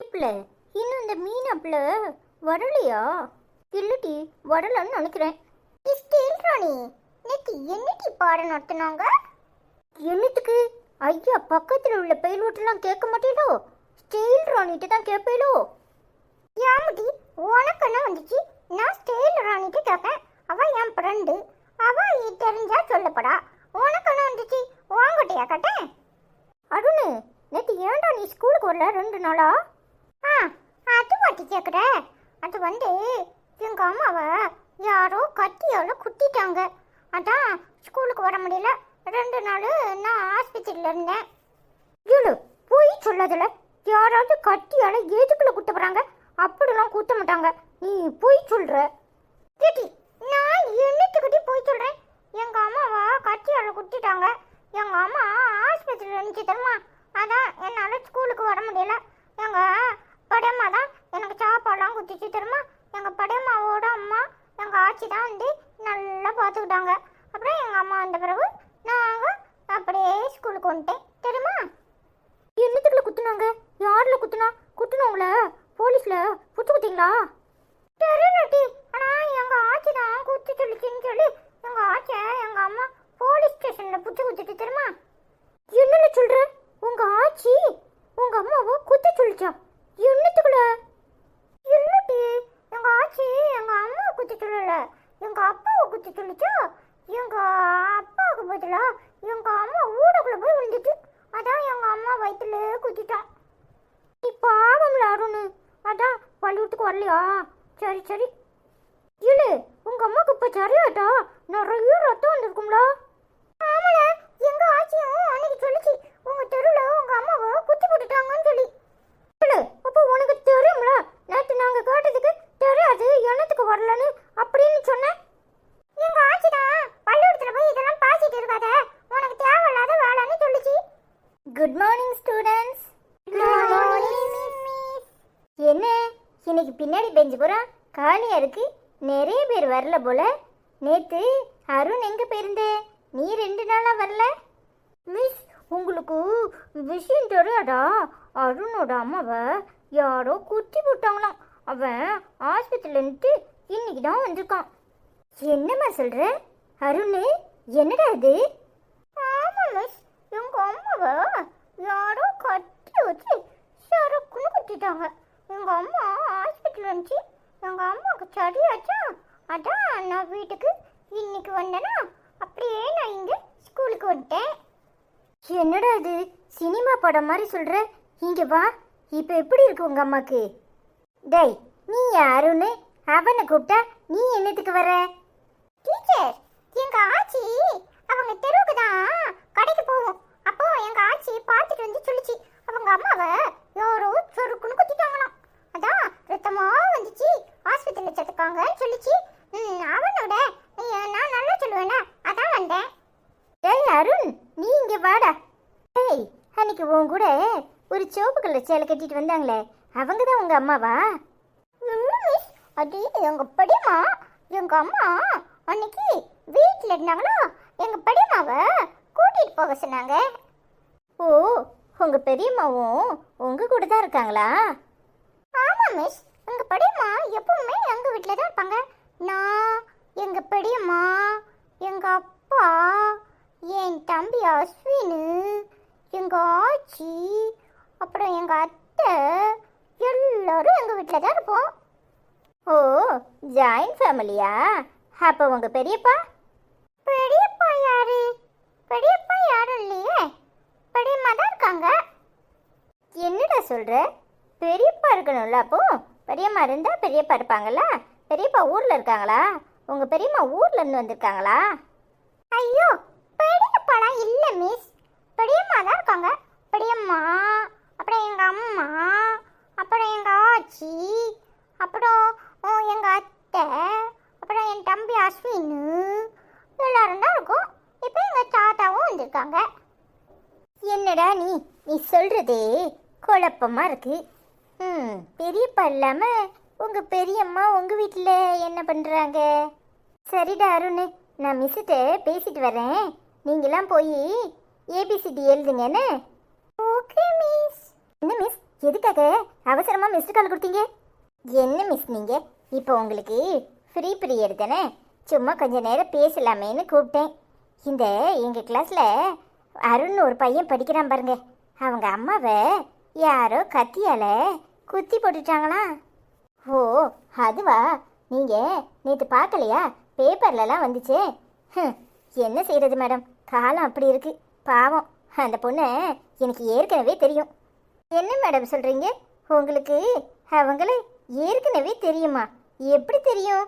பிள்ளை இன்னும் இந்த மீனாப்புல வரலையா? இல்லடி வரலன்னு நினைக்கிறேன். ஸ்டீல் ராணி நேற்று என்னடி பாடம் நடத்தினாங்க? என்னத்துக்கு? ஐயா பக்கத்தில் உள்ள பயில்வட்டெல்லாம் கேட்க மாட்டேலோ, ஸ்டீல் ராணிட்டு தான் கேட்பேலோ. யாமடி உனக்கு என்ன வந்துச்சு? நான் ஸ்டீல் ராணிட்டு கேட்பேன். அவ என் ஃப்ரெண்டு, அவ தெரிஞ்சா சொல்லப்படா. உனக்கு என்ன வந்துச்சு? உன்கிட்டயா கேட்டேன். அருண் நேற்று ஏன்டா நீ ஸ்கூலுக்கு வரல 2 நாளா? அது பாட்டி கேட்குற. அது எங்க அம்மாவை யாரோ கத்தியால குத்திட்டாங்க. அதான் ஸ்கூலுக்கு வர முடியல. 2 நாள் நான் ஆஸ்பத்திரியில் இருந்தேன். ஏழு போய் சொல்லாதல. யாராவது கத்தியால எதுக்குள்ள குத்த போறாங்க? அப்படிலாம் குத்த மாட்டாங்க. நீ போய் சொல்ற. கேட்டி நான் என்னத்துக்கிட்டே போய் சொல்றேன். எங்க அம்மாவை கத்தியால குத்திட்டாங்க. எங்க அம்மா ஆஸ்பத்திரியில் இருந்துச்சு தெரியுமா? அதான் என்னால் ஸ்கூலுக்கு வர முடியல. எங்க படையம்மா தான் எனக்கு சாப்பாடெல்லாம் குத்திச்சு தெரியுமா? எங்க படையம்மாவோட அம்மா எங்க ஆச்சி தான் நல்லா பார்த்துக்கிட்டாங்க. அப்புறம் எங்க அம்மா வந்த பிறகு நாங்கள் அப்படியே ஸ்கூலுக்கு வந்துட்டேன் தெரியுமா? என்னத்துக்குள்ள குத்துனாங்க? யாருல குத்துனா? குத்துனவங்கள போலீஸ்ல புடிச்சு குத்தீங்களா? தெரியலட்டி. ஆனால் எங்கள் ஆச்சி தான் குத்தி சொல்லிச்சுன்னு சொல்லி எங்கள் ஆச்சியை எங்கள் அம்மா போலீஸ் ஸ்டேஷனில் புடிச்சு குத்திட்டு தெரியுமா? என்னன்னு சொல்ற? உங்க ஆச்சி உங்க அம்மாவை குத்த சொல்லிச்சா? என்னத்துக்குள்ள? இல்லட்டி எங்கள் ஆச்சி எங்கள் அம்மாவை குத்தி சொல்லல, எங்கள் அப்பாவை குத்தி சொல்லிச்சா. எங்கள் அப்பாவுக்கு பதிலா எங்கள் அம்மா ஊடக்குள்ள போய் விழுந்துட்டு அதான் எங்கள் அம்மா வயிற்றுல குத்திட்டான். நீ பாவம்ல அருண். அதான் பள்ளிக்கூடத்துக்கு வரலையா? சரி சரி. இல்லு உங்க அம்மாவுக்கு இப்ப சரியாட்டா? நிறைய ரத்தம் வந்திருக்கும்ல? ஆமால, எங்க ஆச்சியும் அன்னைக்கு சொல்லிச்சு உங்க தெருவில் உங்க அம்மாவை குத்தி போட்டுட்டாங்கன்னு சொல்லி. இல்லு அப்போ உனக்கு தெரியும்ல. நேற்று நாங்க கேட்டதுக்கு தெரியாது என்னத்துக்கு வரலன்னு அப்படின்னு சொன்னேன். எங்க ஆச்சி தான் பள்ளிக்கூடத்துல போய் இதெல்லாம் பாசிட்டு இருக்காத, உனக்கு தேவையில்லாத வேலைன்னு சொல்லிச்சு. Good morning students. என்ன இன்னைக்கு பின்னாடி பெஞ்சு பூரா காலியா இருக்கு? நிறைய பேர் வரல போல. நேத்து அருண் எங்க போயிருந்த? நீ 2 நாளா வரல. மிஸ் உங்களுக்கு விஷயம் தெரியாதா? அருணோட அம்மாவை யாரோ குத்தி போட்டாங்களாம். அவன் ஆஸ்பத்திரியில இருந்து இன்னைக்கு தான் வந்திருக்கான். என்னம்மா சொல்ற அருண்? என்னடா இது? ஆமா மிஸ், எங்க அம்மாவை யாரோ கட்டி வச்சு சரக்குன்னு குத்திட்டாங்க. எங்க அம்மா ஹாஸ்பிட்டல் வந்துச்சு. எங்க அம்மாவுக்கு சரியாச்சா. அதான் நான் வீட்டுக்கு இன்னைக்கு வந்தேன்னா அப்படியே நான் இங்க ஸ்கூலுக்கு வந்துட்டேன். என்னடா இது சினிமா படம் மாதிரி சொல்ற? இங்க வா. இப்ப எப்படி இருக்கு உங்க அம்மாக்கு? டேய் நீ யாருன்னு அவனை கூப்பிட்டா நீ என்னத்துக்கு வர? டீச்சர், எங்க ஆச்சி அவங்க தெருவுக்கு தான் கடைக்கு போவோம். அப்போ எங்க ஆச்சி பார்த்துட்டு வந்து சொல்லிச்சு அவங்க அம்மாவை யாரோ சொருக்குன்னு குத்திட்டாங்களாம். அதான் ரத்தமா வந்துச்சு, ஆஸ்பத்திரியில் சேர்த்துக்காங்கன்னு சொல்லிச்சு. அவனோட நான் நல்லா சொல்லுவேனா, அதான் வந்தேன். டேய் அருண் நீ இங்க வாடா. டேய் அன்னைக்கு உன் கூட ஒரு சிவப்பு கலர் சேலை கட்டிட்டு வந்தாங்களே அவங்க தான் உங்க அம்மாவா? மிஸ், அது எங்க படியம்மா. எங்க அம்மா அன்னைக்கு வீட்டில் இருந்தாங்களோ, எங்க படியம்மாவை கூட்டிட்டு போக சொன்னாங்க. ஓ உங்க பெரியம்மாவும் உங்க கூட தான் இருக்காங்களா? ஆமா மிஸ், எங்க படியம்மா எப்பவுமே எங்க வீட்டில் தான் இருப்பாங்க. நான், எங்க பெரியம்மா, எங்க அப்பா, என் தம்பி அஸ்வினு, எங்க ஆச்சி, அப்புறம் எங்க அத்தை எல்லாரும் எங்க வீட்டில் தான் இருப்போம். ஓ ஜாயின்ட் ஃபேமிலியா? அப்போ உங்க பெரியப்பா? பெரியப்பா யாரு? பெரியப்பா யாரும் இல்லையே, பெரியம்மா தான் இருக்காங்க. என்னடா சொல்ற? பெரியப்பா இருக்கணும்ல. அப்போ பெரியம்மா இருந்தா பெரியப்பா இருப்பாங்கல்ல. பெரியப்பா ஊர்ல இருக்காங்களா? உங்க பெரியம்மா ஊர்ல இருந்து வந்திருக்காங்களா? ஐயோ பெரியப்பாலாம் இல்ல மிஸ், பெரியம்மா தான் இருக்காங்க. பெரியம்மா, அப்புறம் எங்க அம்மா, அப்புறம் எங்க ஆச்சி, அப்புறம் எங்க அத்தை, அப்புறம் என் தம்பி அஸ்வினு எல்லாரும் தான் இருக்கும். இப்போ எங்க தாத்தாவும் வந்திருக்காங்க. என்னடா நீ நீ சொல்றதே குழப்பமா இருக்கு. பெரியப்பா இல்லாம உங்க பெரியம்மா உங்க வீட்டில் என்ன பண்றாங்க? சரிடா அருண், நான் மிஸ்கிட்ட பேசிட்டு வரேன். நீங்களாம் போய் ஏபிசிடி எழுதுங்கன்னு. Okay miss. என்ன மிஸ் எதுக்காக அவசரமாக மிஸ்டு கால் கொடுத்தீங்க? என்ன மிஸ் நீங்கள் இப்போ உங்களுக்கு ஃப்ரீ பீரியட் தானே, சும்மா கொஞ்ச நேரம் பேசலாமேன்னு கூப்பிட்டேன். இந்த எங்கள் கிளாஸில் அருண் ஒரு பையன் படிக்கிறான் பாருங்க, அவங்க அம்மாவை யாரோ கத்தியால் குத்தி போட்டுட்டாங்களா? ஓ அதுவா? நீங்கள் நேற்று பார்க்கலையா? பேப்பர்லலாம் வந்துச்சே. என்ன செய்கிறது மேடம், காலம் அப்படி இருக்கு. பாவம் அந்த பொண்ணை எனக்கு ஏற்கனவே தெரியும். என்ன மேடம் சொல்கிறீங்க? உங்களுக்கு அவங்கள ஏற்கனவே தெரியுமா? எப்படி தெரியும்?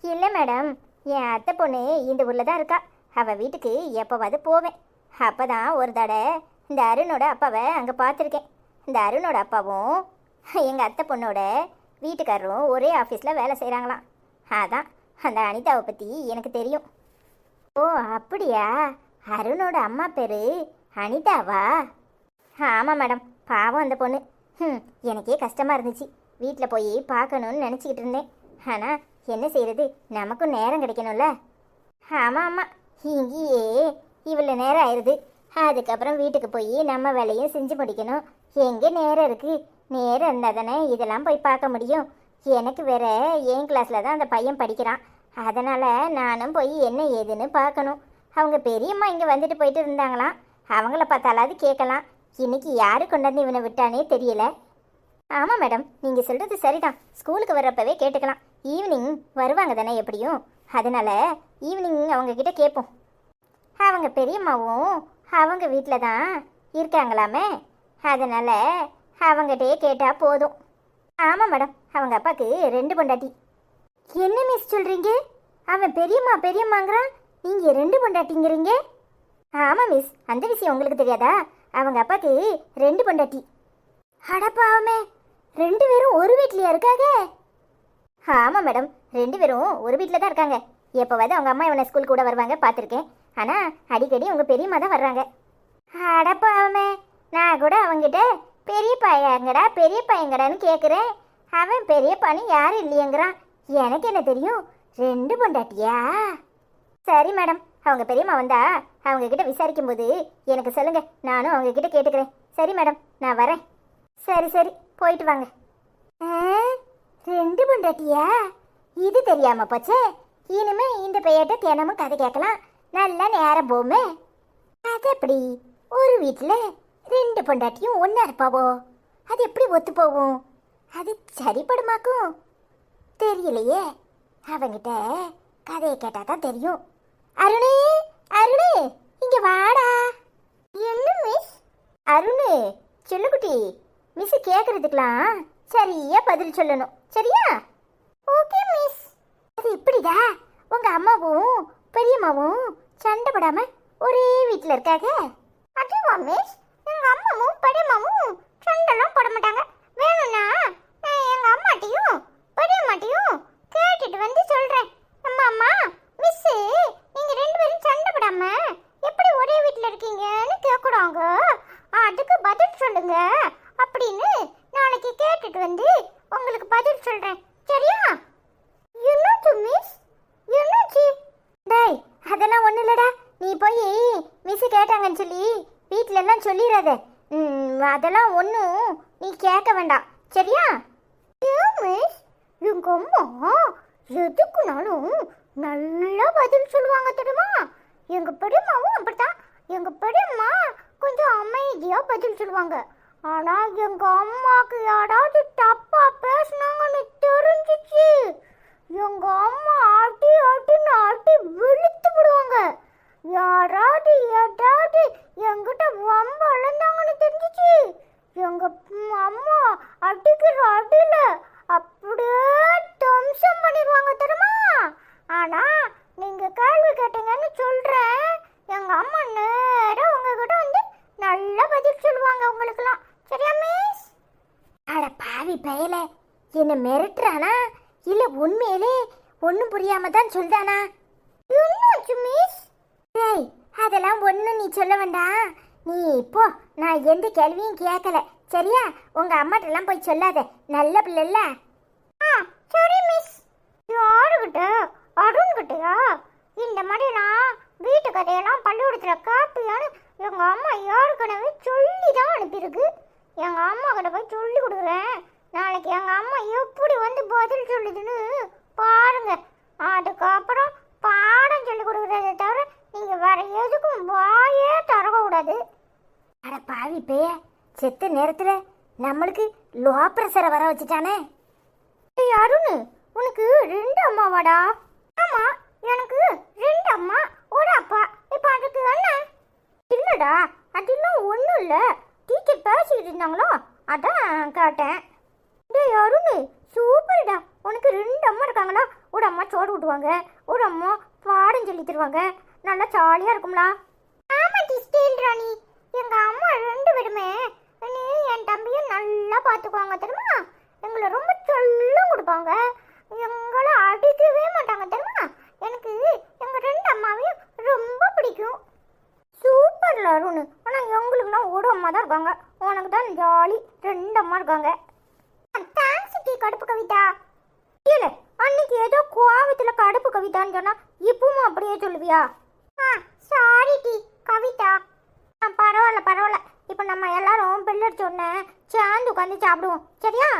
இல்லை மேடம், என் அத்தை பொண்ணு இந்த ஊரில் தான் இருக்கா. அவள் வீட்டுக்கு எப்போவாது போவேன். அப்போ தான் ஒரு தடவை இந்த அருணோட அப்பாவை அங்கே பார்த்துருக்கேன். இந்த அருணோட அப்பாவும் எங்கள் அத்தை பொண்ணோட வீட்டுக்காரரும் ஒரே ஆஃபீஸில் வேலை செய்கிறாங்களாம். அதான் அந்த அனிதாவை பற்றி எனக்கு தெரியும். ஓ அப்படியா? அருணோட அம்மா பேர் அனிதாவா? ஆமாம் மேடம், பாவம் அந்த பொண்ணு. எனக்கே கஷ்டமாக இருந்துச்சு. வீட்டில் போய் பார்க்கணுன்னு நினச்சிக்கிட்டு இருந்தேன். ஆனால் என்ன செய்கிறது, நமக்கும் நேரம் கிடைக்கணும்ல. ஆமாம் ஆமாம், இங்கேயே இவ்வளோ நேரம் ஆயிடுது. அதுக்கப்புறம் வீட்டுக்கு போய் நம்ம வேலையும் செஞ்சு முடிக்கணும். எங்கே நேரம் இருக்குது? நேரம் இருந்தால் தானே இதெல்லாம் போய் பார்க்க முடியும். எனக்கு வேற என் கிளாஸில் தான் அந்த பையன் படிக்கிறான். அதனால் நானும் போய் என்ன ஏதுன்னு பார்க்கணும். அவங்க பெரியம்மா இங்கே வந்துட்டு போயிட்டு இருந்தாங்களாம். அவங்கள பார்த்தாலாவது கேட்கலாம். இன்னைக்கு யாரு கொண்டாந்து இவனை விட்டானே தெரியல. ஆமாம் மேடம், நீங்கள் சொல்கிறது சரிதான். ஸ்கூலுக்கு வர்றப்பவே கேட்டுக்கலாம். ஈவினிங் வருவாங்க தானே எப்படியும். அதனால் ஈவினிங் அவங்கக்கிட்ட கேட்போம். அவங்க பெரியம்மாவும் அவங்க வீட்டில் தான் இருக்காங்களாமே. அதனால் அவங்ககிட்டே கேட்டால் போதும். ஆமாம் மேடம், அவங்க அப்பாவுக்கு 2 பொண்டாட்டி. என்ன மிஸ் சொல்கிறீங்க? அவன் பெரியம்மா பெரியம்மாங்கிறான், நீங்கள் 2 பொண்டாட்டிங்கிறீங்க? ஆமாம் மிஸ், அந்த விஷயம் உங்களுக்கு தெரியாதா? அவங்க அப்பாவுக்கு 2 பொண்டாட்டி. அடப்பாவமே, 2 பேரும் ஒரு வீட்லையா இருக்காங்க? ஆமாம் மேடம், 2 பேரும் ஒரு வீட்டில் தான் இருக்காங்க. எப்போவாது அவங்க அம்மா இவனை ஸ்கூல் கூட வருவாங்க, பார்த்துருக்கேன். ஆனால் அடிக்கடி உங்கள் பெரியம்மா தான் வர்றாங்க. அடப்பாவமே, நான் கூட அவங்ககிட்ட பெரிய பையங்கடா பெரிய பையங்கடான்னு கேட்குறேன். அவன் பெரிய பணி யாரும் இல்லையங்கிறான். எனக்கு என்ன தெரியும், 2 பொண்டாட்டியா? சரி மேடம், அவங்க பெரியம்மா வந்தா அவங்க கிட்ட விசாரிக்கும் போது எனக்கு சொல்லுங்க, நானும் அவங்க கிட்ட கேட்டுக்கிறேன். சரி மேடம், நான் வரேன். சரி சரி, போயிட்டு வாங்க. 2 பொண்டாட்டியா? இது தெரியாம போச்சே. இனிமே இந்த பெயர்கிட்ட தினமும் கதை கேட்கலாம். நல்லா நேரம் போமே. அது எப்படி ஒரு வீட்டில் 2 பொண்டாட்டியும் ஒன்றா இருப்பாவோ? அது எப்படி ஒத்து போகும்? அது சரிப்படுமாக்கும் தெரியலையே. அவங்கிட்ட கதையை கேட்டால் தான் தெரியும். அருணே அருணே, இங்கே வாடா. என்ன மிஸ்? அருணு செல்லுக்குட்டி, மிஸ் கேட்குறதுக்கெலாம் சரியா பதில் சொல்லணும், சரியா? Okay miss. அது இப்படிதா உங்கள் அம்மாவும் பெரியம்மாவும் சண்டை போடாமல் ஒரே வீட்டில் இருக்காங்க. அதுவா மிஸ்? எங்கள் அம்மாவும் பெரியம்மாவும் சண்டைலாம் போட மாட்டாங்க. வேணும்னா நான் எங்கள் அம்மாட்டையும் பெரியம்மாட்டையும் கேட்டுட்டு வந்து சொல்கிறேன். அம்மா மிஸ்ஸு, நீங்கள் 2 பேரும் சண்டை போடாம எப்படி ஒரே வீட்டில் இருக்கீங்கன்னு கேட்குறாங்க. அதுக்கு பதில் சொல்லுங்க அப்படின்னு நாளைக்கு கேட்டுட்டு வந்து உங்களுக்கு பதில் சொல்கிறேன், சரியா? என்னாச்சு மிஸ்? என்னாச்சு? டேய், அதெல்லாம் ஒன்றும் இல்லைடா. நீ போய் மிஸ்ஸு கேட்டாங்கன்னு சொல்லி வீட்டில எல்லாம் சொல்லிடாத. அதெல்லாம் ஒன்றும் நீ கேட்க வேண்டாம், சரியா? ஏன் மிஸ், எங்கள் அம்மா எதுக்குனாலும் நல்லா பதில் சொல்லுவாங்க தெரியுமா? எங்கள் பெரியம்மாவும் அப்படித்தான். எங்கள் பெரியம்மா கொஞ்சம் அமைதியாக பதில் சொல்லுவாங்க. ஆனால் எங்கள் அம்மாவுக்கு யாராவது தப்பாக பேசினாங்கன்னு தெரிஞ்சிச்சு, எங்கள் அம்மா அடி அடின்னு அடி வெளுத்து விடுவாங்க. யாராவது ஏதாவது என்கிட்ட வம்ப இழந்தாங்கன்னு தெரிஞ்சிச்சு, எங்கள் அம்மா அடிக்கிற அடியில் அப்படியே தம்சம் பண்ணிடுவாங்க தெரியுமா? ஆனால் நீங்கள் கேள்வி கேட்டீங்கன்னு சொல்கிறேன், எங்கள் அம்மா நேரம் உங்ககிட்ட வந்து நல்லா பதில் சொல்லுவாங்க உங்களுக்குலாம், சரியா மிஸ்? அட பாவி பயல, என்ன மிரட்டுறானா இல்லை உண்மையிலே ஒன்றும் புரியாம தான் சொல்றானா? என்னாச்சு மிஸ்? டேய், அதெல்லாம் ஒன்றும் நீ சொல்ல வேண்டாம். நீ இப்போ நான் எந்த கேள்வியும் கேட்கல, சரியா? உங்க அம்மாட்டெல்லாம் போய் சொல்லாத, நல்ல பிள்ளைல. சரி மிஸ். யாருக்கிட்ட? அருண்கிட்டயா? இந்த மாதிரிலாம் வீட்டு கதையெல்லாம் பள்ளிக்கூடத்தில் காப்பியான்னு எங்கள் அம்மா ஏற்கனவே சொல்லி தான் அனுப்பியிருக்கு. எங்கள் அம்மா கிட்ட போய் சொல்லி கொடுக்குறேன். நாளைக்கு எங்கள் அம்மா எப்படி வந்து பதில் சொல்லுதுன்னு பாருங்க. அதுக்கப்புறம் பாடம் சொல்லி கொடுக்குறதை தவிர நீங்கள் வேற எதுக்கும் வாயே திறக்கக்கூடாது. அட பாவி பேய, செத்த நேரத்துல நம்மளுக்கு லோ ப்ரெஷரை வர வச்சுட்டானே. ஏய் அருண், உனக்கு 2 அம்மாவாடா? ஆமா, எனக்கு 2 அம்மா ஒரு அப்பா. இப்போ அதுக்கு என்ன? இல்லடா, அது இன்னும் ஒன்றும் இல்லை. டீச்சர் பேசிக்கிட்டு இருந்தாங்களோ அதான் கேட்டேன். டேய் அருண், சூப்பர்டா. உனக்கு 2 அம்மா இருக்காங்களா? ஒரு அம்மா சோறு ஊட்டுவாங்க, ஒரு அம்மா பாடம் சொல்லி தருவாங்க. நல்லா ஜாலியாக இருக்கும்லா. ஆமா ஸ்டீல் ராணி, எங்கள் அம்மா 2 பேருமே நீ என் தம்பியும் நல்லா பார்த்துக்குவாங்க தெரியுமா? எங்களை ரொம்ப சொல்லும் கொடுப்பாங்க. எங்களை அடிக்கவே மாட்டாங்க தெரியுமா? எனக்கு எங்கள் 2 அம்மாவையும் ரொம்ப பிடிக்கும். சூப்பர்ல அருண். ஆனால் எங்களுக்குனா ஒரு அம்மா தான் இருக்காங்க. உனக்கு தான் ஜாலி 2 அம்மா இருக்காங்க. தேங்க்ஸ் டி கடுப்பு கவிதா. இல்லை, அன்னைக்கு ஏதோ கோவத்தில் கடுப்பு கவிதான்னு சொன்னா இப்பவும் அப்படியே சொல்லுவியா? சாரி டி கவிதா. பரவாயில்ல பரவாயில்ல. இப்போ நம்ம எல்லாரும் பெல்லடிச்ச உடனே சேர்ந்து உட்காந்து சாப்பிடுவோம், சரியா?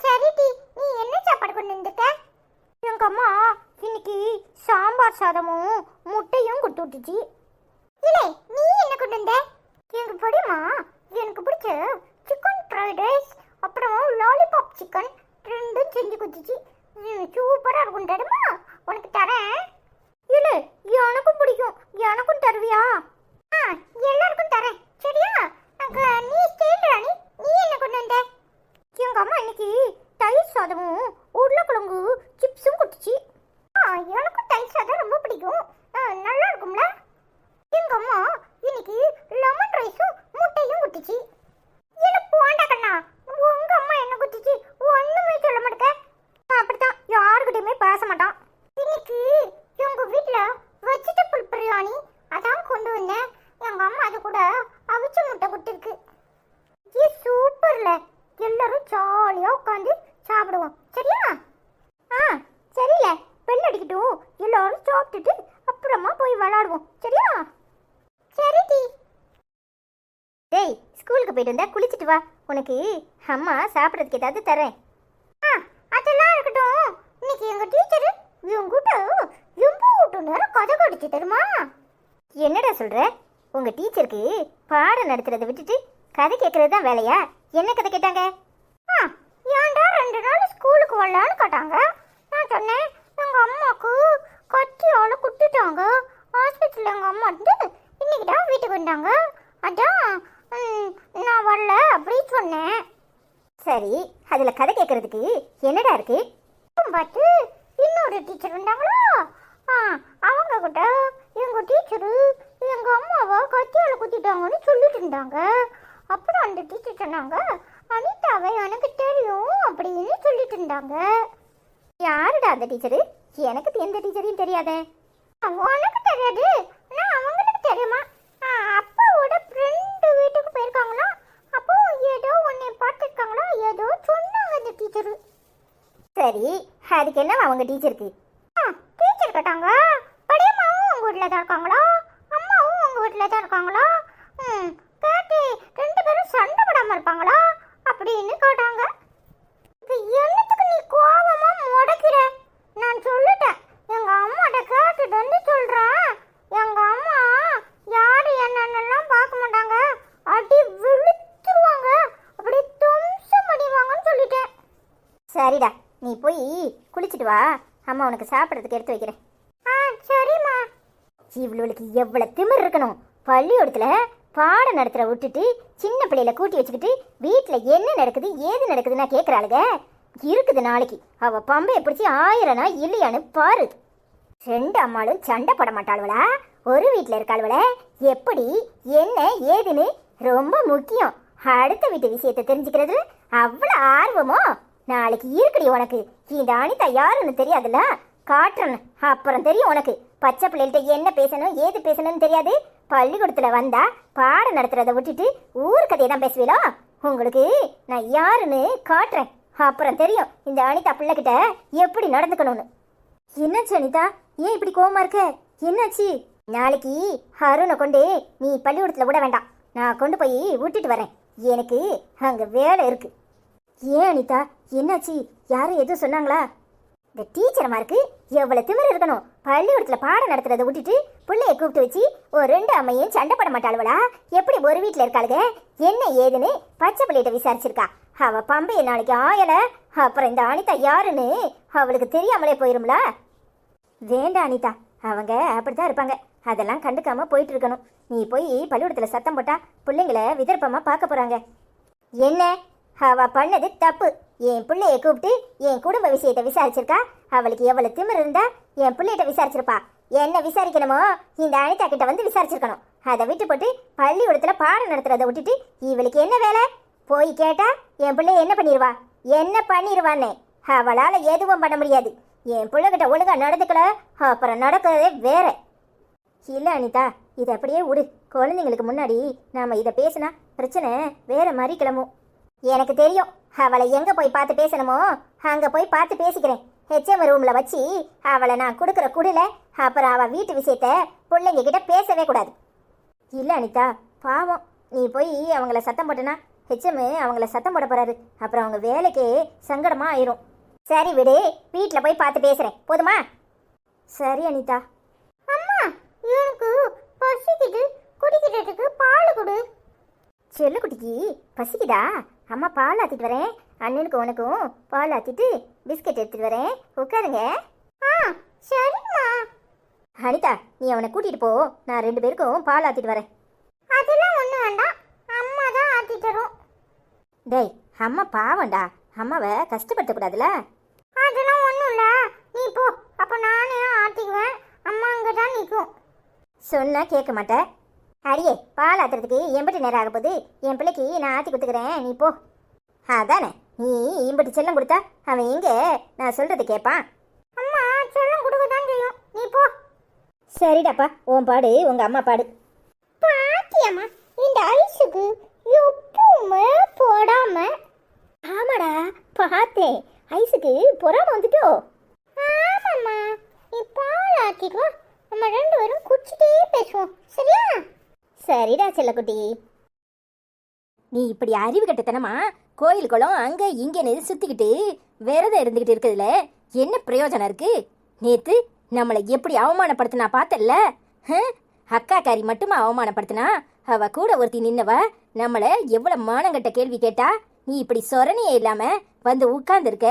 சரி டி. நீ என்ன சாப்பாடு கொண்டு வந்துட்ட? எங்க அம்மா இன்னைக்கு சாம்பார் சாதமும் முட்டையும் கொடுத்து விட்டுச்சு. இல்லை, நீ என்ன கொண்டு வந்த? எனக்கு பிடிமா, எனக்கு பிடிச்ச சிக்கன் ஃப்ரைட் ரைஸ் அப்புறம் லாலிபாப் சிக்கன் 2 செஞ்சு கொடுத்துச்சு. சூப்பராக இருக்கும் தெரியுமா? உனக்கு தரேன். இல்லை, எனக்கும் பிடிக்கும். எனக்கும் தருவியா? எல்லாருக்கும் தரேன், சரியா? நீ ஸ்டேட் ராணி, நீ என்ன கொண்டு வந்த? எங்க அம்மா இன்னைக்கு தயிர் சாதமும் உருளைக்கிழங்கு சிப்ஸும் கொடுத்துச்சு. எனக்கும் தயிர் சாதம் ரொம்ப பிடிக்கும். நல்லா இருக்கும்ல? எங்க அம்மா இன்னைக்கு லெமன் ரைஸும் முட்டையும் கொடுத்துச்சு. என்ன போண்டா கண்ணா, உங்க அம்மா என்ன கொடுத்துச்சு? ஒண்ணுமே சொல்ல மாட்டேங்க. அப்படித்தான், யாருக்கிட்டையுமே பேச மாட்டான். இன்னைக்கு எங்க வீட்டுல வெஜிடபிள் பிரியாணி அதான் கொண்டு வந்தேன். எங்க அம்மா அது கூட அவிச்ச முட்டை கொடுத்துருக்கு. சூப்பர்ல. எல்லாரும் ஜாலியா உட்காந்து சாப்பிடுவோம், சரியா? சரியில்ல, பெல் அடிக்கட்டும். எல்லாரும் சாப்பிட்டுட்டு அப்புறமா போய் விளையாடுவோம், சரியா? சரி டி. டேய், ஸ்கூலுக்கு போயிட்டு வந்தா குளிச்சுட்டு வா. உனக்கு அம்மா சாப்பிட்றதுக்கு ஏதாவது தரேன். அதெல்லாம் இருக்கட்டும். இன்னைக்கு எங்க டீச்சர் இவங்கிட்ட எம்பூட்டு நேரம் கதை கடிச்சு தருமா? என்னடா சொல்ற? உங்க டீச்சருக்கு பாடம் நடத்துறதை விட்டுட்டு கதை கேட்கறது தான் வேலையா? என்ன கதை கேட்டாங்க? ஏன்டா 2 நாள் ஸ்கூலுக்கு வரலான்னு கேட்டாங்க. நான் சொன்னேன், எங்க அம்மாவுக்கு கத்தியால குத்திட்டாங்க. ஹாஸ்பிட்டலில் எங்கள் அம்மா வந்து இன்னைக்கு தான் வீட்டுக்கு வந்தாங்க. அதான் நான் வரல அப்படின்னு சொன்னேன். சரி, அதில் கதை கேட்கறதுக்கு என்னடா இருக்கு? பார்த்து இன்னொரு டீச்சர் வந்தாங்களா, அவங்க கிட்ட எங்கள் டீச்சரு எங்கள் அம்மாவை கத்தியால குத்திட்டாங்கன்னு சொல்லிட்டு இருந்தாங்க. அப்புறம் அந்த டீச்சர் சொன்னாங்க, அனிதாவை எனக்கு தெரியும் அப்படின்னு சொல்லிட்டு இருந்தாங்க. யாருடா அந்த டீச்சரு? எனக்கு எந்த டீச்சரையும் தெரியாதே. உனக்கு தெரியாது, நான் அவங்களுக்கு தெரியுமா? அப்பாவோட ஃப்ரெண்டு வீட்டுக்கு போயிருக்காங்களா, அப்போ ஏதோ உன்னை பார்த்துருக்காங்களா, ஏதோ சொன்னாங்க அந்த டீச்சரு. சரி, அதுக்கு என்ன அவங்க டீச்சருக்கு? டீச்சர் கேட்டாங்க, படியம்மாவும் உங்கள் வீட்டில் தான் இருக்காங்களா, அம்மாவும் உங்கள் வீட்டில் தான் இருக்காங்களா, கேட்டு 2 பேரும் சண்டை போடாமல் இருப்பாங்களா அப்படின்னு கேட்டாங்க. இப்போ என்னத்துக்கு நீ கோபமா முடக்கிற? நான் சொல்லிட்டேன், எங்க அம்மாட்ட கேட்டுட்டு வந்து சொல்றேன். எங்க அம்மா யாரு என்னன்னெல்லாம் பார்க்க மாட்டாங்க, அடி விழுத்துருவாங்க, அப்படி தும்சம் பண்ணிடுவாங்கன்னு சொல்லிட்டேன். சரிடா, நீ போய் குளிச்சுட்டு வா. அம்மா உனக்கு சாப்பிட்றதுக்கு எடுத்து வைக்கிறேன். சரிம்மா. இவ்வளவுக்கு எவ்வளவு திமிர் இருக்கணும்? பள்ளிக்கூடத்தில் பாடம் நடத்துற விட்டுட்டு சின்ன பிள்ளையில கூட்டி வச்சுக்கிட்டு வீட்டில் என்ன நடக்குது ஏது நடக்குதுன்னா கேட்குறாளுங்க. இருக்குது நாளைக்கு அவ பம்பையை பிடிச்சி 1000 இல்லையான்னு பாரு. 2 அம்மாளும் சண்டை போட மாட்டாளுவளா? ஒரு வீட்டில் இருக்காளுவல. எப்படி என்ன ஏதுன்னு ரொம்ப முக்கியம். அடுத்த வீட்டு விஷயத்தை தெரிஞ்சுக்கிறது அவ்வளோ ஆர்வமோ? நாளைக்கு இருக்குடி உனக்கு. இந்த அனிதா யாருன்னு தெரியாதுல்ல, காட்டுறேன்னு அப்புறம் தெரியும் உனக்கு. பச்சை பிள்ளைகிட்ட என்ன பேசணும் ஏது பேசணும்னு தெரியாது. பள்ளிக்கூடத்தில் வந்தா பாடம் நடத்துறதை விட்டுட்டு ஊர் கதையை தான் பேசுவீங்களோ? உங்களுக்கு நான் யாருன்னு காட்டுறேன், அப்புறம் தெரியும் இந்த அனிதா பிள்ளைகிட்ட எப்படி நடந்துக்கணும்னு. என்னாச்சு அனிதா, ஏன் இப்படி கோவமா இருக்க? என்னாச்சு? நாளைக்கு அருணை கொண்டு நீ பள்ளிக்கூடத்தில் விட வேண்டாம், நான் கொண்டு போய் விட்டுட்டு வரேன். எனக்கு அங்கே வேலை இருக்கு. ஏன் அனிதா, என்னாச்சு? யாரும் எதுவும் சொன்னாங்களா? இந்த டீச்சர்மாருக்கு எவ்வளவு திமிரு இருக்கணும்? பள்ளிக்கூடத்தில் பாடம் நடத்துறதை விட்டுட்டு பிள்ளைய கூப்பிட்டு வச்சு ஒரு 2 அம்மையும் சண்டை போட மாட்டாளுவளா? எப்படி ஒரு வீட்டில் இருக்காளுங்க? என்ன ஏதுன்னு பச்சை பிள்ளைகிட்ட விசாரிச்சிருக்கா. அவ பம்பைய நாளைக்கு ஆயல, அப்புறம் இந்த அனிதா யாருன்னு அவளுக்கு தெரியாமலே போயிரும்ல. வேண்டாம் அனிதா, அவங்க அப்படித்தான் இருப்பாங்க. அதெல்லாம் கண்டுக்காம போயிட்டு இருக்கணும். நீ போய் பள்ளிக்கூடத்தில் சத்தம் போட்டா பிள்ளைங்களை விதர்ப்பமா பார்க்க போறாங்க. என்ன அவ பண்ணது தப்பு. என் பிள்ளைய கூப்பிட்டு என் குடும்ப விஷயத்தை விசாரிச்சிருக்கா. அவளுக்கு எவ்வளவு திமிரு இருந்தா என் பிள்ளைகிட்ட விசாரிச்சிருப்பா. என்ன விசாரிக்கணுமோ இந்த அனிதா கிட்ட வந்து விசாரிச்சிருக்கணும். அதை விட்டு போட்டு பள்ளிக்கூடத்துல பாடம் நடத்துறதை விட்டுட்டு இவளுக்கு என்ன வேலை? போய் கேட்டா என் பிள்ளைய என்ன பண்ணிடுவா? என்ன பண்ணிடுவான்னு அவளால எதுவும் பண்ண முடியாது. என் பிள்ளைகிட்ட ஒழுங்கா நடந்துக்கல, அப்புறம் நடக்கிறதே வேற. இல்லை அனிதா, இதை அப்படியே விடு. குழந்தைங்களுக்கு முன்னாடி நாம இதை பேசினா பிரச்சனை வேற மாதிரி கிளம்பும். எனக்கு தெரியும். அவளை எங்க போய் பார்த்து பேசணுமோ அங்க போய் பார்த்து பேசிக்கிறேன். ஹெச்எம் ரூம்ல வச்சு அவளை நான் கொடுக்குற குடில அப்புறம் அவ வீட்டு விஷயத்த பிள்ளைங்க கிட்ட பேசவே கூடாது. இல்லை அனிதா, பாவம். நீ போய் அவங்கள சத்தம் போட்டனா ஹெச்எம் அவங்கள சத்தம் போட போறாரு. அப்புறம் அவங்க வேலைக்கே சங்கடமா ஆயிரும். சரி விடு, வீட்டில் போய் பார்த்து பேசுறேன், போதுமா? சரி அனிதா. அம்மா, எனக்கு பசிக்குது, குடிக்கிறதுக்கு பால் கொடு. செல்லுக்குட்டிக்கு பசிக்குதா? அம்மா பால் ஆத்திட்டு வரேன். அண்ணனுக்கு உனக்கும் பால் ஆத்திட்டு பிஸ்கட் எடுத்துட்டு வரேன். உட்காருங்க. ஆ, சரிம்மா. அனிதா, நீ அவனை கூட்டிட்டு போ. நான் 2 பேருக்கும் பால் ஆத்திட்டு வரேன். அதெல்லாம் ஒன்றும் வேண்டாம், அம்மா தான் ஆத்தி தரும். டேய், அம்மா பாவண்டா, அம்மாவை கஷ்டப்படுத்தக்கூடாதுல. அதெல்லாம் ஒன்றும் இல்லை, நீ போ. அப்போ நானே ஆட்டிக்குவேன், அம்மா அங்கே தான் நிற்கும். சொன்னா கேட்க மாட்டேன். அடியே, பால் ஆத்துறதுக்கு எம்பிட்டு நேரம் ஆக போகுது? என் பிள்ளைக்கு நான் ஆற்றி கொடுத்துக்கிறேன், நீ போ. அதானே, நீ இம்பிட்டு செல்லம் கொடுத்தா அவன் எங்க நான் சொல்றது கேட்பான்? அம்மா செல்லம் கொடுக்க தான் செய்யும், நீ போ. சரிடாப்பா, உன் பாடு உங்க அம்மா பாடு. பாத்தியம்மா, இந்த ஐஸுக்கு எப்பவுமே போடாம. ஆமாடா, பார்த்தேன். ஐஸுக்கு பொறாம வந்துட்டோ? ஆமாம்மா, நீ பால் ஆத்திக்கோ, நம்ம 2 பேரும் குடிச்சிட்டே பேசுவோம், சரியா? சரிடா செல்லக்குட்டி. நீ இப்படி அறிவு கட்டத்தனமா கோயில் குளம் அங்க இங்கன்னு சுத்திக்கிட்டு விரதம் இருந்துகிட்டு இருக்கிறதுல என்ன பிரயோஜனம் இருக்கு? நேத்து நம்மளை எப்படி அவமானப்படுத்தினா பார்த்தல்ல? அக்காக்காரி மட்டுமா அவமானப்படுத்தினா? அவ கூட ஒருத்தி நின்னவ நம்மள எவ்வளவு மானங்கட்ட கேள்வி கேட்டா. நீ இப்படி சொரணியே இல்லாம வந்து உட்கார்ந்துருக்க.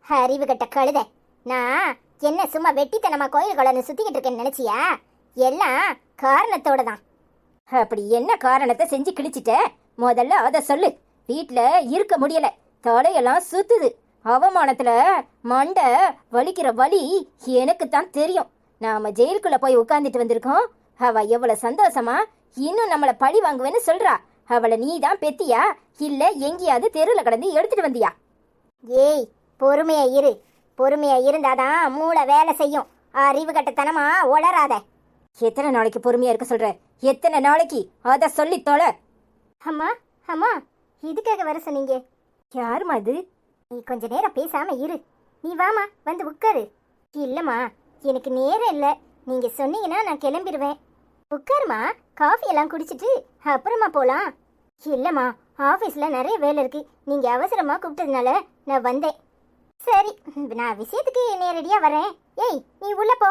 அறிவு கட்ட கழுத. நான் என்ன சும்மா வெட்டித்தனமா கோயில் குளம்னு சுத்திக்கிட்டு இருக்கேன்னு நினைச்சியா? எல்லாம் காரணத்தோட தான். அப்படி என்ன காரணத்தை செஞ்சு கிழிச்சிட்ட? முதல்ல அதை சொல்லு. வீட்டுல இருக்க முடியல, தலையெல்லாம் சுத்துது. அவமானத்துல மண்டை வலிக்கிற வலி எனக்கு தான் தெரியும். நாம ஜெயிலுக்குள்ள போய் உட்கார்ந்துட்டு வந்திருக்கோம். அவ எவ்வளவு சந்தோஷமா இன்னும் நம்மள பழி வாங்குவேன்னு சொல்றா. அவளை நீ தான் பெத்தியா, இல்ல எங்கேயாவது தெருவில் கடந்து எடுத்துட்டு வந்தியா? ஏய், பொறுமையா இரு. பொறுமையா இருந்தாதான் மூளை வேலை செய்யும். அறிவு கட்டத்தனமா உளராத. எத்தனை நாளைக்கு பொறுமையா இருக்க சொல்ற? எத்தனை நாளைக்கு? அத சொல்லி தொலை. அம்மா, அம்மா, இதுக்காக வர சொன்னீங்க? யாருமா இது? நீ கொஞ்ச நேரம் பேசாம இரு. நீ வாமா, வந்து உட்காரு. இல்லம்மா, எனக்கு நேரம் இல்லை. நீங்க சொன்னீங்கன்னா நான் கிளம்பிடுவேன். உட்காருமா, காஃபி எல்லாம் குடிச்சிட்டு அப்புறமா போலாம். இல்லம்மா, ஆபீஸ்ல நிறைய வேலை இருக்கு. நீங்க அவசரமா கூப்பிட்டதுனால நான் வந்தேன். சரி, நான் விஷயத்துக்கு நேரடியா வரேன். ஏய், நீ உள்ள போ.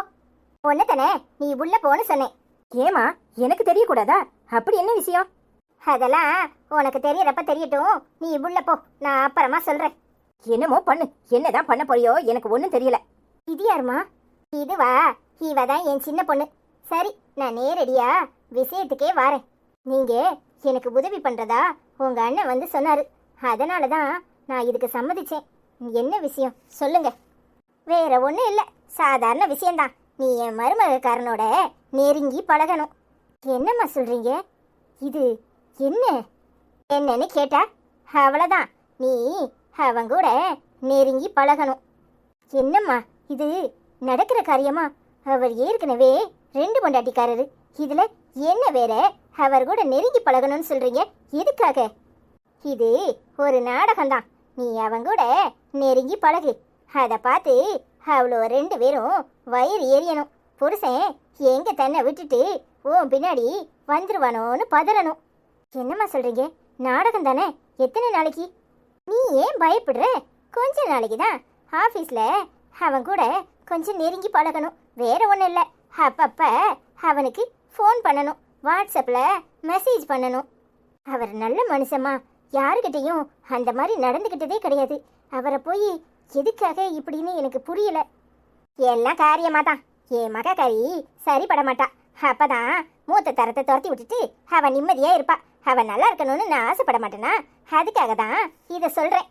ஒன்னதானே, நீ உள்ள போன்னு சொன்னேன். ஏமா, எனக்கு தெரியக்கூடாதா? அப்படி என்ன விஷயம்? அதெல்லாம் உனக்கு தெரியறப்ப தெரியட்டும். நீ உள்ள போ, நான் அப்புறமா சொல்றேன். என்னமோ பண்ணு. என்னதான் பண்ண போறியோ எனக்கு ஒன்றும் தெரியல. இது யாருமா? இதுவா? இவதான் என் சின்ன பொண்ணு. சரி, நான் நேரடியா விஷயத்துக்கே வரேன். நீங்க எனக்கு உதவி பண்றதா உங்க அண்ணன் வந்து சொன்னாரு. அதனாலதான் நான் இதுக்கு சம்மதிச்சேன். என்ன விஷயம் சொல்லுங்க. வேற ஒன்றும் இல்லை, சாதாரண விஷயம்தான். நீ என் மருமகக்காரனோட நெருங்கி பழகணும். என்னம்மா சொல்றீங்க? இது என்ன? என்னன்னு கேட்டா அவ்வளோதான். நீ அவன் கூட நெருங்கி பழகணும். என்னம்மா இது நடக்கிற காரியமா? அவர் ஏற்கனவே 2 பொண்டாட்டிக்காரரு. இதுல என்ன வேற அவர் கூட நெருங்கி பழகணும்னு சொல்றீங்க? எதுக்காக? இது ஒரு நாடகம்தான். நீ அவன் கூட நெருங்கி பழகு. அதை பார்த்து அவ்வளோ 2 பேரும் வயிறு எரியணும். புருஷன் எங்க தன்னை விட்டுட்டு உன் பின்னாடி வந்துருவானோன்னு பதறணும். என்னம்மா சொல்றீங்க? நாடகம் தானே, எத்தனை நாளைக்கு? நீ ஏன் பயப்படுற? கொஞ்ச நாளைக்கு தான். ஆஃபீஸில் அவன் கூட கொஞ்சம் நெருங்கி பழகணும், வேற ஒன்றும் இல்லை. அப்பப்ப அவனுக்கு ஃபோன் பண்ணணும், வாட்ஸ்அப்பில் மெசேஜ் பண்ணணும். அவர் நல்ல மனுஷமா, யாருக்கிட்டையும் அந்த மாதிரி நடந்துக்கிட்டதே கிடையாது. அவரை போய் எதுக்காக இப்படின்னு எனக்கு புரியல. எல்லாம் காரியமாக தான். என் மகக்காரி சரிப்பட மாட்டா. அப்பதான் மூத்த தரத்தை துரத்தி விட்டுட்டு அவன் நிம்மதியாக இருப்பா. அவன் நல்லா இருக்கணும்னு நான் ஆசைப்பட மாட்டேனா? அதுக்காக தான் இதை சொல்கிறேன்.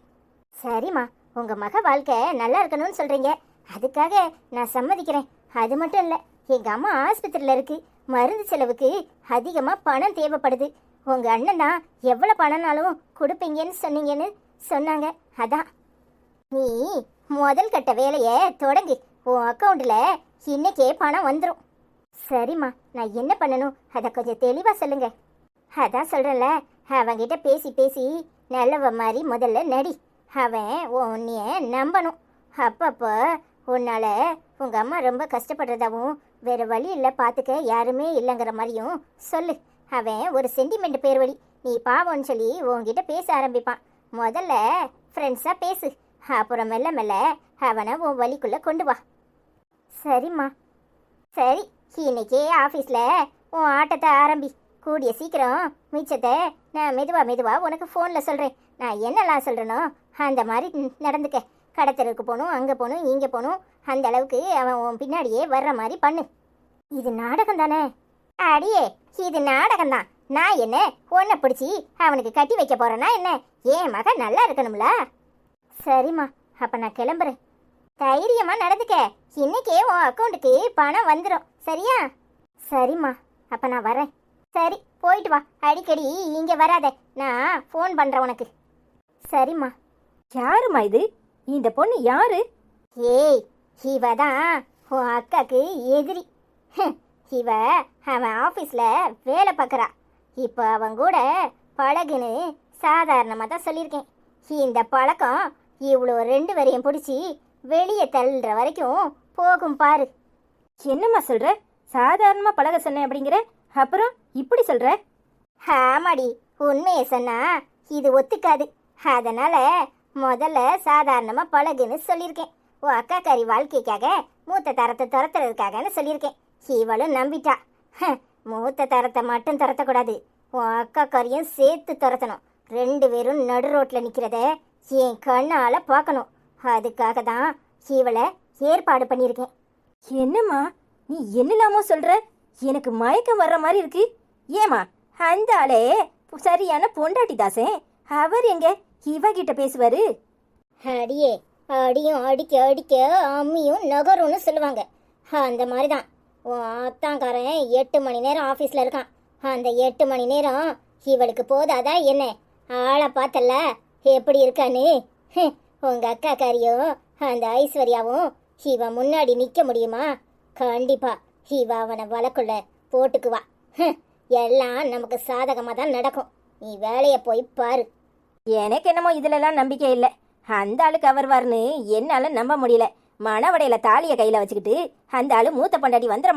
சரிம்மா, உங்கள் மக வாழ்க்கை நல்லா இருக்கணும்னு சொல்கிறீங்க, அதுக்காக நான் சம்மதிக்கிறேன். அது மட்டும் இல்லை, எங்கள் அம்மா ஆஸ்பத்திரியில் இருக்குது, மருந்து செலவுக்கு அதிகமாக பணம் தேவைப்படுது. உங்கள் அண்ணன் தான் எவ்வளோ பணம்னாலும் கொடுப்பீங்கன்னு சொன்னீங்கன்னு சொன்னாங்க. அதான் நீ முதல் கட்ட வேலையை தொடங்கு. உன் அக்கௌண்ட்டில் இன்னைக்கே பணம் வந்துடும். சரிம்மா, நான் என்ன பண்ணணும் அதை கொஞ்சம் தெளிவாக சொல்லுங்க. அதான் சொல்கிறேன்ல, அவன்கிட்ட பேசி பேசி நல்லவ மாதிரி முதல்ல நடி. அவன் உன்னைய நம்பணும். அப்பப்போ உன்னால் உங்கள் அம்மா ரொம்ப கஷ்டப்படுறதாவும் வேறு வழி இல்லை, பார்த்துக்க யாருமே இல்லைங்கிற மாதிரியும் சொல்லு. அவன் ஒரு சென்டிமெண்ட் பேர் வழி, நீ பாவம்னு சொல்லி உன்கிட்ட பேச ஆரம்பிப்பான். முதல்ல ஃப்ரெண்ட்ஸாக பேசு, அப்புறம் மெல்ல மெல்ல அவனை உன் வழிக்குள்ளே கொண்டு வா. சரிம்மா. சரி, இன்னைக்கே ஆஃபீஸில் உன் ஆட்டத்தை ஆரம்பி. கூடிய சீக்கிரம் மிச்சத்தை நான் மெதுவாக உனக்கு ஃபோனில் சொல்கிறேன். நான் என்னெல்லாம் சொல்கிறேனோ அந்த மாதிரி நடந்துக்க. கடத்தருக்கு போகணும், அங்கே போகணும், இங்கே போகணும், அந்த அளவுக்கு அவன் உன் பின்னாடியே வர்ற மாதிரி பண்ணு. இது நாடகம் தானே? அடியே, இது நாடகம் தான். நான் என்ன உன்னை பிடிச்சி அவனுக்கு கட்டி வைக்க போகிறேன்னா என்ன? என் மகன் நல்லா இருக்கணும்ல. சரிம்மா, அப்போ நான் கிளம்புறேன். தைரியமாக நடந்துக்க. இன்னைக்கே உன் அக்கௌண்ட்டுக்கு பணம் வந்துடும், சரியா? சரிம்மா, அப்போ நான் வரேன். சரி, போயிட்டு வா. அடிக்கடி இங்கே வராத, நான் ஃபோன் பண்ணுறேன் உனக்கு. சரிம்மா. யாருமா இது? இந்த பொண்ணு யாரு? ஏய், இவ தான் உன் அக்காக்கு எதிரி. இவ அவன் ஆஃபீஸில் வேலை பார்க்குறா. இப்போ அவன் கூட பழகுன்னு சாதாரணமாக தான் சொல்லியிருக்கேன். இந்த பழக்கம் இவ்வளோ 2 பேரையும் பிடிச்சி வெளியே தள்ளுற வரைக்கும் போகும் பாரு. என்னம்மா சொல்ற? சாதாரணமா பழக சொன்னேன் அப்படிங்கிற, அப்புறம் இப்படி சொல்ற? ஆமாடி, உண்மையை சொன்னா இது ஒத்துக்காது. அதனால முதல்ல சாதாரணமாக பழகுன்னு சொல்லியிருக்கேன். உன் அக்காக்காரி வாழ்க்கைக்காக மூத்த தரத்தை துரத்துறதுக்காகன்னு சொல்லியிருக்கேன். இவளும் நம்பிட்டா. மூத்த தரத்தை மட்டும் துரத்தக்கூடாது, உன் அக்காக்காரியும் சேர்த்து துரத்தணும். 2 பேரும் நடு ரோட்டில் நிற்கிறத என் கண்ணால் பார்க்கணும். அதுக்காக தான் இவளை ஏற்பாடு பண்ணியிருக்கேன். என்னம்மா நீ என்னலாமோ சொல்ற? எனக்கு மயக்கம் வர்ற மாதிரி இருக்கு. ஏமா, அந்த ஆளே சரியான பொண்டாட்டி தாசே, அவர் எங்க இவகிட்ட பேசுவாரு? அடியே, அடியும் அடிக்க அடிக்க அம்மியும் நகரும்னு சொல்லுவாங்க. அந்த மாதிரி தான் உன் அத்தாங்காரன் 8 மணி நேரம் ஆஃபீஸில் இருக்கான். அந்த 8 மணி நேரம் இவளுக்கு போதாதான் என்ன? ஆளை பார்த்தல எப்படி இருக்கான்னு. உங்கள் அக்காக்காரியும் அந்த ஐஸ்வர்யாவும் இவன் முன்னாடி நிற்க முடியுமா? கண்டிப்பா இவ அவனை வழக்குள்ள போட்டுக்குவா. எல்லாம் நமக்கு சாதகமாக தான் நடக்கும். நீ வேலையை போய் பாரு. எனக்கு என்னமோ இதுலலாம் நம்பிக்கை இல்லை. அந்த ஆளுக்கு அவர் வருன்னு என்னால நம்ப முடியல. மணவடையில தாலியை கையில வச்சுக்கிட்டு அந்த ஆளு மூத்த பொண்டாட்டி வந்துட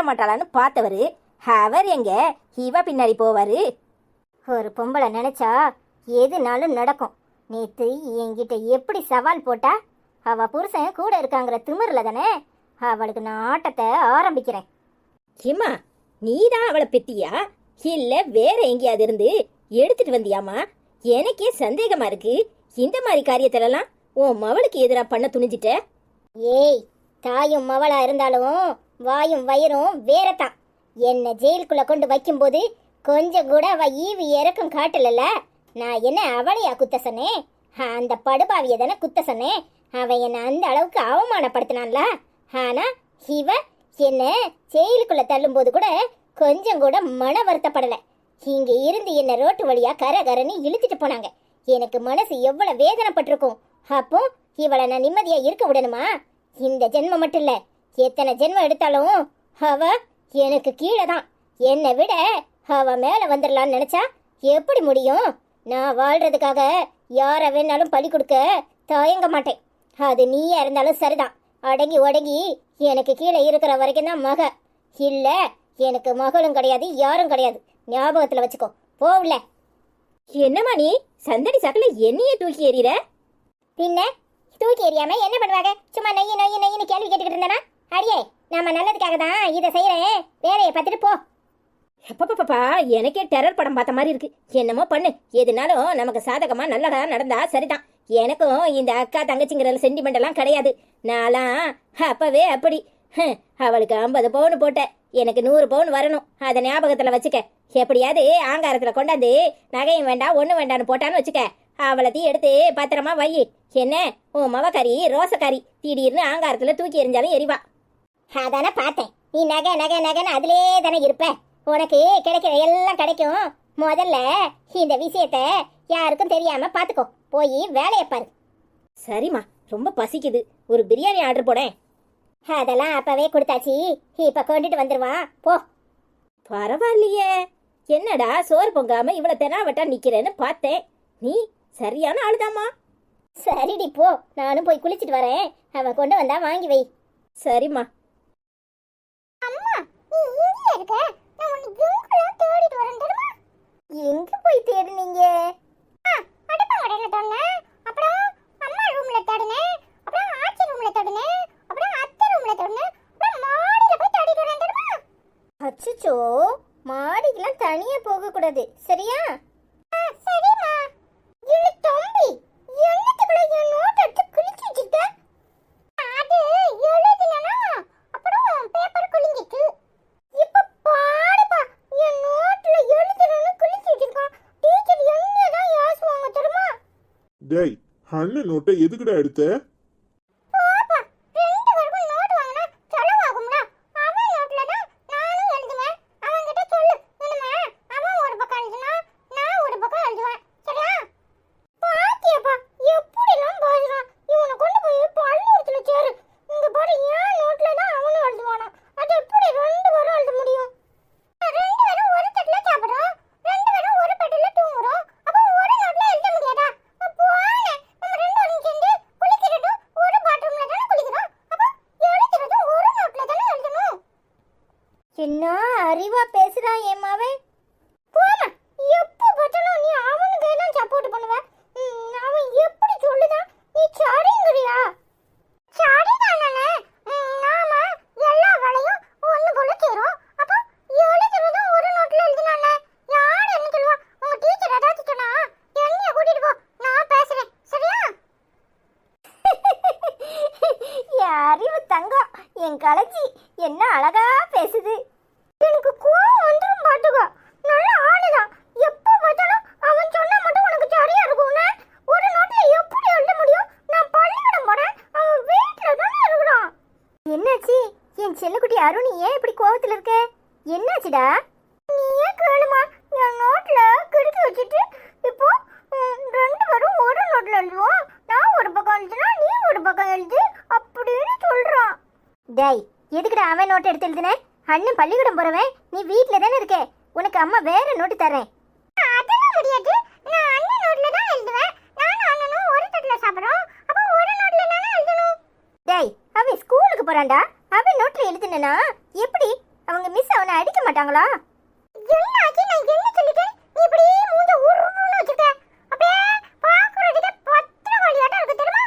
மாட்டாளான்னு பார்த்தவரு அவர் எங்க இவ பின்னாடி போவாரு? ஒரு பொம்பளை நினைச்சா எதுனாலும் நடக்கும். நேத்து என்கிட்ட எப்படி சவால் போட்டா? அவ புருஷன் கூட இருக்காங்கிற திமிரில் தானே அவளுக்கு நான் ஆட்டத்தை ஆரம்பிக்கிறேன். ஏம்மா, நீ தான் அவளை பெத்தியா இல்ல வேற எங்கேயாவது இருந்து எடுத்துட்டு வந்தியாமா? எனக்கே சந்தேகமா இருக்கு. இந்த மாதிரி காரியத்திலலாம் உன் மவளுக்கு எதிராக பண்ண துணிஞ்சிட்ட. ஏய், தாயும் மவளா இருந்தாலும் வாயும் வயிறும் வேறத்தான். என்ன ஜெயிலுக்குள்ள கொண்டு வைக்கும்போது கொஞ்சம் கூட அவ ஈவு இறக்கம் காட்டலல்ல. நான் என்ன அவளையா குத்த சொன்னேன்? அந்த படுபாவிய தானே குத்த சொன்னேன். அவன் என்ன அந்த அளவுக்கு அவமானப்படுத்தினான்ல. ஆனா இவ என்ன ஜெயிலுக்குள்ள தள்ளும்போது கூட கொஞ்சம் கூட மன வருத்தப்படலை. இங்க இருந்து என்ன ரோட்டு வழியா கரகரன்னு இழுத்துட்டு போனாங்க. எனக்கு மனசு எவ்வளவு வேதனைப்பட்டிருக்கும். அப்போ இவளை நான் நிம்மதியா இருக்க விடணுமா? இந்த ஜென்மம் மட்டும் இல்ல, எத்தனை ஜென்மம் எடுத்தாலும் அவ எனக்கு கீழே தான். என்னை விட அவ மேல வந்துடலான்னு நினைச்சா எப்படி முடியும்? நான் வாழ்றதுக்காக யார வேணாலும் பலி கொடுக்க தயங்க மாட்டேன். அது நீயா இருந்தாலும் சரிதான். அடங்கி ஒடங்கி எனக்கு கீழே இருக்கிற வரைக்கும் தான் மக. இல்ல, எனக்கு மகளும் கிடையாது, யாரும் கிடையாது. ஞாபகத்துல வச்சுக்கோ. போகல. என்னம்மா நீ சந்தடி சாக்குல என்னையே தூக்கி எறிகிற? பின்ன தூக்கி எறியாம என்ன பண்ணுவாங்க? சும்மா நொய்யு நொய்யு நொய்யுன்னு கேள்வி கேட்டுக்கிட்டு இருந்தேனா? அடியே, நம்ம நல்லதுக்காக தான் இதை செய்யறேன், வேலையை பார்த்துட்டு போ. அப்பப்பப்பா, எனக்கே டெரர் படம் பார்த்த மாதிரி இருக்கு. என்னமோ பண்ணு, எதுனாலும் நமக்கு சாதகமா நல்லதா நடந்தா சரிதான். எனக்கும் இந்த அக்கா தங்கச்சிங்கிற சென்டிமெண்ட் எல்லாம் கிடையாது. நான்லாம் அப்பவே அப்படி. அவளுக்கு 50 பவுன் போட்ட, எனக்கு 100 பவுன் வரணும். அதை ஞாபகத்துல வச்சுக்க. எப்படியாவது ஆங்காரத்துல கொண்டாந்து நகையும் வேண்டாம் ஒண்ணு வேண்டான்னு போட்டான்னு வச்சுக்க. அவளத்தையும் எடுத்து பத்திரமா வை. என்ன உன் மவக்காரி ரோசக்காரி திடீர்னு ஆங்காரத்துல தூக்கி எறிஞ்சாலும் எரிவா. அதானே பார்த்தேன், நீ நகை நகை நகைன்னு அதிலே தானே இருப்ப. உனக்கு கிடைக்கிற எல்லாம் கிடைக்கும். முதல்ல இந்த விஷயத்த யாருக்கும் தெரியாம பாத்துக்கோ. போய் வேலையை பாரு. சரிம்மா, ரொம்ப பசிக்குது, ஒரு பிரியாணி ஆர்டர் போடேன். அதெல்லாம் அப்பவே கொடுத்தாச்சு, இப்ப கொண்டுட்டு வந்துருவா போ. பரவாயில்லையே, என்னடா சோறு பொங்காம இவ்வளவு தெனாவட்டா நிக்கிறேன்னு பார்த்தேன். நீ சரியான ஆளுதாம்மா. சரிடி போ, நானும் போய் குளிச்சிட்டு வரேன். அவ கொண்டு வந்தா வாங்கி வை. சரிம்மா. அம்மா, நீ இங்கே இருக்க? நான் உன்னை எங்கெல்லாம் தேடிட்டு வரேன் தெரியுமா? எங்க போய் தேடுனீங்க? அடுப்பங்கடையில தேடினேன், அப்புறம் அம்மா ரூம்ல தேடினேன், அப்புறம் ஆச்சி ரூம்ல தேடினேன், அப்புறம் அத்தை ரூம்ல தேடினேன், அப்புறம் மாடியில போய் தேடிட்டு வரேன் தெரியுமா? அச்சச்சோ, மாடிக்கெல்லாம் தனியா போக கூடாது, சரியா? சரிம்மா. என்ன தம்பி, என்னத்துக்குள்ள என் நோட் எடுத்து கிழிச்சு வச்சிருக்க? அது எழுதினா அப்புறம் பேப்பர் கிழிஞ்சிட்டு. இப்ப பாருப்பா, என் நோட்ல எழுதினு கிழிச்சு வச்சிருக்கான். டீச்சர் என்னதான் யாசுவாங்க தெரியுமா? டேய், அண்ணன் நோட்டை எதுக்குடா எடுத்த? பாப்பா, 2 பேருக்கும் நோட் வாங்கினா செலவாகும்ல. அவன் நோட்ல தான் நானும் எழுதுவேன். அவன்கிட்ட சொல்லு, என்னம்மா, அவன் ஒரு பக்கம் எழுதுனா நான் ஒரு பக்கம் எழுதுவேன், சரியா? பாத்தியாப்பா, எப்படிலாம் பேசுறான். இவனை கொண்டு போய் பள்ளிக்கூடத்துல சேரு. இங்க பாரு, ஏன் நோட்ல தான் அவனும் எழுதுவானா? அது எப்படி 2 பேரும் எழுத முடியும்? 2 பேரும் ஒரு தட்டுல சாப்பிடுறோம், 2 பேரும் ஒரு பெட்டில தூங்குறோம். அப்ப ஒரு நோட்ல எழுத முடியாதா? போனே, நம்ம 2 பேரும் சேர்ந்து குளிக்கிறதும் ஒரு பாத்ரூம்ல தானே குளிக்கிறோம். அப்ப எழுதுறதும் ஒரு நோட்ல தானே எழுதணும். என்ன அறிவா பேசுறான் என் மவன். போமா, எப்ப பார்த்தாலும் நீ அவனுக்கு தான் சப்போர்ட் பண்ணுவ. அவன் எப்படி சொல்லுதான், நீ சரிங்கறியா? சரிதானே. நாம எல்லா வேலையும் ஒண்ணு போல செய்றோம். அப்ப எழுதுறதும் ஒரு நோட்ல எழுதினானே, யார் என்ன சொல்லுவா? உங்க டீச்சர் ஏதாச்சும் சொன்னா என்னைய கூட்டிட்டு போ, நான் பேசுறேன், சரியா? என் அறிவு தங்கம், என் கலச்சி என்ன அழகா பேசுது. எனக்கு கோவம் வந்துரும் பாத்துக்கோ. நல்ல ஆளுதான், எப்ப பார்த்தாலும் அவன் சொன்னா மட்டும் உனக்கு சரியா இருக்கும்னே. ஒரு நோட்ல எப்படி எழுத முடியும்? நான் பள்ளிக்கூடம் போறேன், அவன் வீட்டுல தானே இருக்கிறான். என்னாச்சு என் செல்லக்குட்டி அருண், ஏன் இப்படி கோவத்துல இருக்க? என்னாச்சுடா? நீயே கேளுமா, என் நோட்ல கிறுக்கி வச்சுட்டு இப்போ 2 பேரும் ஒரு நோட்ல எழுதுவோம். நான் ஒரு பக்கம் எழுதுனா நீ ஒரு பக்கம் எழுது அப்படின்னு சொல்றான். டேய், எதுக்குடா அவன் நோட் எடுத்து எழுதுன? அண்ணன் பள்ளிக்கூடம் போறவன், நீ வீட்ல தானே இருக்க. உனக்கு அம்மா வேற நோட்டு தரேன். அதெல்லாம் முடியாது, நான் அண்ணன் நோட்ல தான் எழுதுவேன். நானும் அண்ணனும் ஒரு தட்டுல சாப்பிடுறோம், அப்ப ஒரு நோட்ல தானே எழுதணும். டேய், அவன் ஸ்கூலுக்கு போறான்டா. அவன் நோட்ல எழுதுனா எப்படி? அவங்க மிஸ் அவனை அடிக்க மாட்டாங்களா? என்னாச்சு, நான் என்ன சொல்லிட்டேன்? நீ இப்படி மூஞ்ச உருன்னு வச்சிருக்க. அப்படியே பாக்குறதுக்கு பத்திரவாளியாட்டம் இருக்கு தெரியுமா?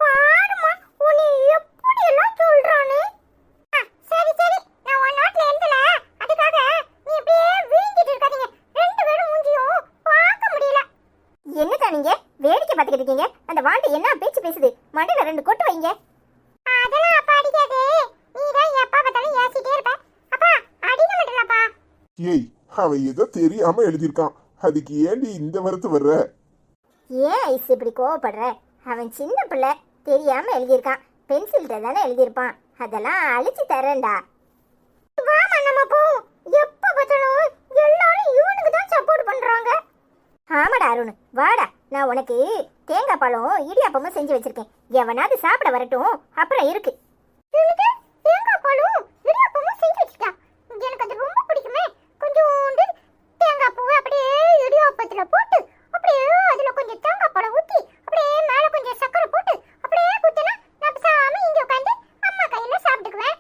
பாருமா, உன்னை எப்படி எல்லாம் சொல்றானு. சரி சரி, நான் உன் நோட்ல எழுதல, அதுக்காக நீ இப்படியே வீங்கிட்டு இருக்காதீங்க. 2 பேரும் மூஞ்சியும் பார்க்க முடியல. என்னதான் நீங்க வேடிக்கை பார்த்துக்கிட்டு இருக்கீங்க? அந்த வாண்டி என்ன பேச்சு பேசுது? மண்டையில 2 கொட்டு வைங்க. அதெல்லாம் அப்பா அடிக்காது, நீ தான் எப்பா பார்த்தாலும் ஏசிட்டே இருப்ப. அப்பா அடிக்க மாட்டேலப்பா. ஏய், அவன் ஏதோ தெரியாம எழுதியிருக்கான், அதுக்கு ஏண்டி இந்த வரத்து வர்ற? ஏன் ஐஸ் இப்படி கோவப்படுற? அவன் சின்ன பிள்ளை, தெரியாம எழுதியிருக்கான். பென்சில்கிட்ட தானே எழுதியிருப்பான். அதெல்லாம் அழிச்சு தரேன்டா. வாமா நம்ம போவோம். எப்ப பார்த்தாலும் எல்லாரும் இவனுக்கு தான் சப்போர்ட் பண்றாங்க. ஆமாடா அருண், வாடா. நான் உனக்கு தேங்காய் பாலும் இடியாப்பமும் செஞ்சு வச்சிருக்கேன். எவனாவது சாப்பிட வரட்டும், அப்புறம் இருக்கு. எனக்கு தேங்காய் பாலும் இடியாப்பமும் செஞ்சு வச்சுட்டா. எனக்கு அது ரொம்ப பிடிக்குமே. கொஞ்சோண்டு தேங்காய் பூவை அப்படியே இடியாப்பத்துல போட்டு, அப்படியே அதுல கொஞ்சம் தேங்காய் பாலை ஊத்தி, அப்படியே மேல கொஞ்சம் சக்கரை போட்டு, அப்படியே குத்தினா நான் பேசாம இங்க உட்காந்து அம்மா கையில சாப்பிட்டுக்குவேன்.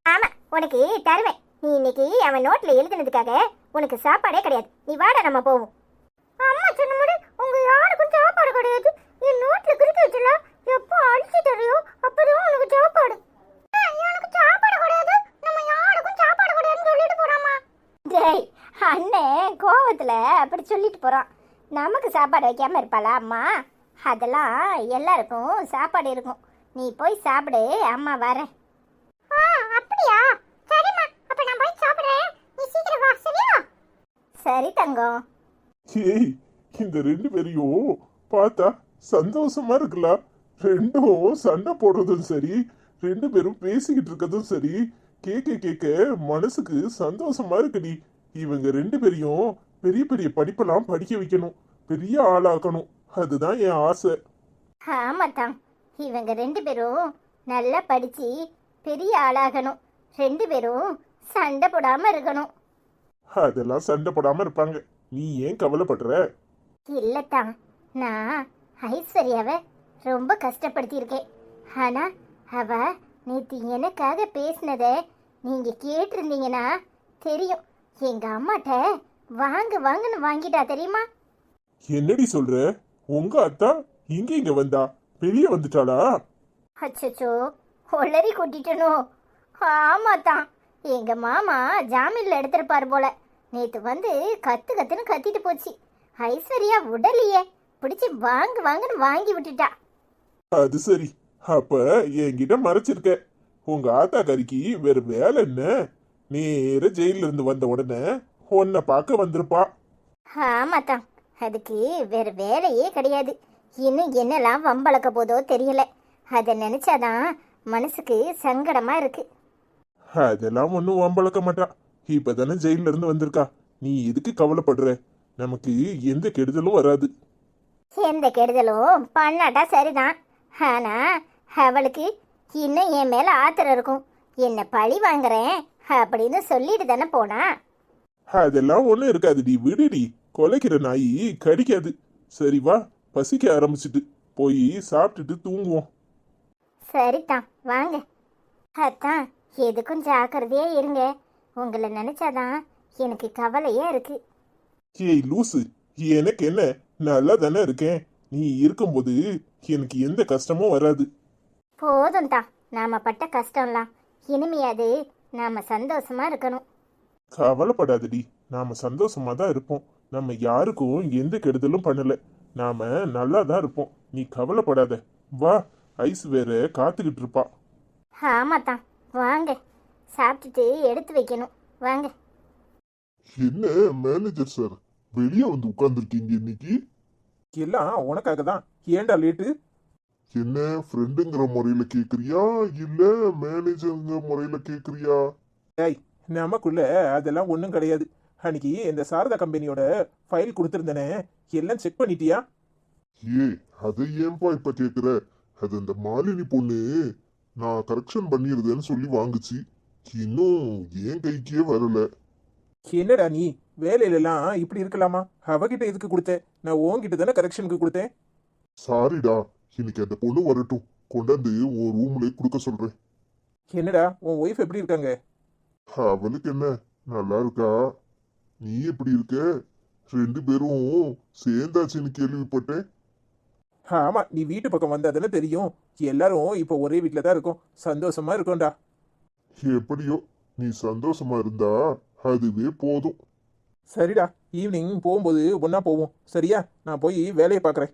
ஆமா, உனக்கு தருவேன். நீ இன்னைக்கு அவன் நோட்ல எழுதுனதுக்காக உனக்கு சாப்பாடே கிடையாது. நீ வாடா, நம்ம போவோம். கோவத்தில் அப்படி சொல்லிட்டு போகிறான். நமக்கு சாப்பாடு வைக்காமல் இருப்பாளா அம்மா? அதெல்லாம் எல்லாருக்கும் சாப்பாடு இருக்கும். நீ போய் சாப்பிடு, அம்மா வரேன். ஆ அப்படியா? சரிம்மா, அப்ப நான் போய் சாப்பிடுறேன். நீ சீக்கிரம் வா, சரியா? சரி தங்கம். ஏய், இந்த ரெண்டு பேரையும் பார்த்தா சந்தோஷமா இருக்குல்ல. ரெண்டும் சண்டை போடுறதும் சரி, ரெண்டு பேரும் பேசிக்கிட்டு இருக்கதும் சரி, கேட்க கேட்க மனசுக்கு சந்தோஷமா இருக்குடி. இவங்க ரெண்டு பேரையும் பெரிய பெரிய படிப்பெல்லாம் படிக்க வைக்கணும், பெரிய ஆளாக்கணும். அதுதான் என் ஆசை. ஆமாத்தான், இவங்க ரெண்டு பேரும் நல்லா படித்து பெரிய ஆளாகணும். ரெண்டு பேரும் சண்டை போடாமல் இருக்கணும். அதெல்லாம் சண்டை போடாம இருப்பாங்க. நீ ஏன் கவலைப்படுற? இல்லைத்தான், நான் ஐஸ்வர்யாவை ரொம்ப கஷ்டப்படுத்தியிருக்கேன். ஆனால் அவ நேற்று எனக்காக பேசினதை நீங்கள் கேட்டிருந்தீங்கன்னா தெரியும். எங்கள் அம்மாட்ட வாங்குன்னு வாங்கிட்டா தெரியுமா? என்னடி சொல்ற? உங்க அத்தா இங்க வந்தா வெளியே வந்துட்டாளா? அச்சச்சோ, ஒளறி கொட்டிட்டனோ? ஆமாத்தான், எங்கள் மாமா ஜாமீனில் எடுத்திருப்பார் போல. நேற்று வந்து கத்துன்னு கத்திட்டு போச்சு. ஐஸ்வர்யா உடலையே பிடிச்சி வாங்குன்னு வாங்கி விட்டுட்டா. அது சரி. அப்ப என்கிட்ட மறைச்சிருக்க. உங்க ஆத்தாக்காரிக்கு வேற வேலை என்ன? நேர ஜெயில இருந்து வந்த உடனே உன்னை பார்க்க வந்திருப்பா. ஆமாத்தான், அதுக்கு வேற வேலையே கிடையாது. இன்னும் என்னெல்லாம் வம்பளக்க போதோ தெரியல. அதை நினைச்சாதான் மனசுக்கு சங்கடமா இருக்கு. அதெல்லாம் ஒன்றும் வம்பளக்க மாட்டா. இப்பதானே ஜெயில இருந்து வந்திருக்கா. நீ எதுக்கு கவலைப்படுற? நமக்கு எந்த கெடுதலும் வராது. எந்த கெடுதலும் பண்ணாட்டா சரிதான். ஆனா அவளுக்கு இன்னும் என் மேல ஆத்திரம் இருக்கும். என்ன பழி வாங்குறேன் அப்படின்னு சொல்லிட்டு தானே போனா. அதெல்லாம் ஒன்றும் இருக்காதுடி, விடுடி. கொலைக்கிற நாய் கடிக்காது. சரி வா, பசிக்க ஆரம்பிச்சிட்டு போய் சாப்பிட்டுட்டு தூங்குவோம். சரிதான், வாங்க. அத்தான், எதுக்கும் ஜாக்கிரதையா இருங்க. உங்களை நினைச்சாதான் எனக்கு கவலையா இருக்கு. ஏய் லூசு, எனக்கு என்ன, நல்லா தானே இருக்கேன். நீ இருக்கும்போது எனக்கு எந்த கஷ்டமும் வராது. போதும் தான், நாம பட்ட கஷ்டம்லாம். இனிமையாது நாம சந்தோஷமா இருக்கணும். கவலைப்படாதடி, நாம சந்தோஷமா தான் இருப்போம். நம்ம யாருக்கும் எந்த கெடுதலும் பண்ணல. நாம நல்லா தான் இருப்போம். நீ கவலைப்படாத. வா, ஐஸ் வேற காத்துக்கிட்டு இருப்பா. ஆமாத்தான், வாங்க. சாப்பிட்டுட்டு எடுத்து வைக்கணும், வாங்க. என்ன மேனேஜர் சார், வெளியே வந்து உட்கார்ந்துருக்கீங்க இன்னைக்கு? எல்லாம் உனக்காக தான். ஏன்டா லேட்டு? என்ன ஃப்ரெண்டுங்கிற முறையில கேக்குறியா இல்ல மேனேஜருங்கிற முறையில கேக்குறியா? ஏய், நமக்குள்ள அதெல்லாம் ஒன்றும் கிடையாது. அன்னைக்கு இந்த சாரதா கம்பெனியோட ஃபைல் கொடுத்துருந்தேனே, எல்லாம் செக் பண்ணிட்டியா? ஏ, அதை ஏன்பா இப்ப கேக்குற? அது அந்த மாலினி பொண்ணு நான் கரெக்ஷன் பண்ணிருந்தேன்னு சொல்லி வாங்குச்சு. இன்னும் என் கைக்கே வரல. என்னடா நீ வேலையில எல்லாம் இப்படி இருக்கலாமா? அவகிட்ட எதுக்கு கொடுத்த? நான் உன்கிட்ட தானே கரெக்ஷனுக்கு கொடுத்தேன். சாரிடா, இன்னைக்கு அந்த பொண்ணு வரட்டும், கொண்டாந்து உன் ரூம்ல கொடுக்க சொல்றேன். என்னடா உன் ஒய்ஃப் எப்படி இருக்காங்க? அவளுக்கு என்ன, நல்லா இருக்கா. நீ எப்படி இருக்க? ரெண்டு பேரும் சேர்ந்தாச்சுன்னு கேள்விப்பட்டேன். ஆமா, நீ வீட்டு பக்கம் வந்தா தானே தெரியும். எல்லாரும் இப்போ ஒரே வீட்டில தான் இருக்கோம். சந்தோஷமா இருக்கோம்டா. எப்படியோ நீ சந்தோஷமா இருந்தா அதுவே போதும். சரிடா, ஈவினிங் போகும்போது ஒன்னா போவோம். சரியா? நான் போய் வேலையை பார்க்குறேன்.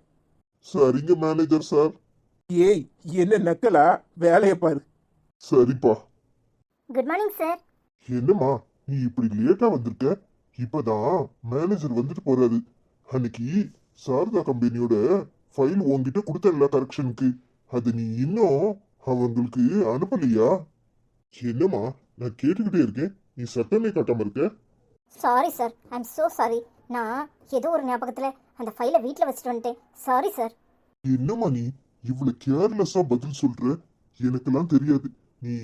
சரிங்க மேனேஜர் சார். ஏய், என்ன நக்கலா? வேலையை பாரு. சரிப்பா. Good morning sir. என்னம்மா நீ இப்படி லேட்டா வந்திருக்க? இப்பதான் மேனேஜர் வந்துட்டு போறாரு. அன்னைக்கு சாரதா கம்பெனியோட ஃபைல் உன்கிட்ட கொடுத்தல கரெக்ஷனுக்கு, அது நீ இன்னும் அவங்களுக்கு அனுப்பலையா? என்னம்மா நான் கேட்டுக்கிட்டே இருக்கேன், நீ சத்தமே காட்டாம இருக்க. Sorry sir, I'm so sorry. நான் ஏதோ ஒரு ஞாபகத்தில் அந்த ஃபைலை வீட்டில் வச்சுட்டு வந்துட்டேன். Sorry sir. என்னம்மா நீ இவ்வளவு கேர்லெஸ்ஸா பதில் சொல்ற? எனக்கெல்லாம் தெரியாது. நீ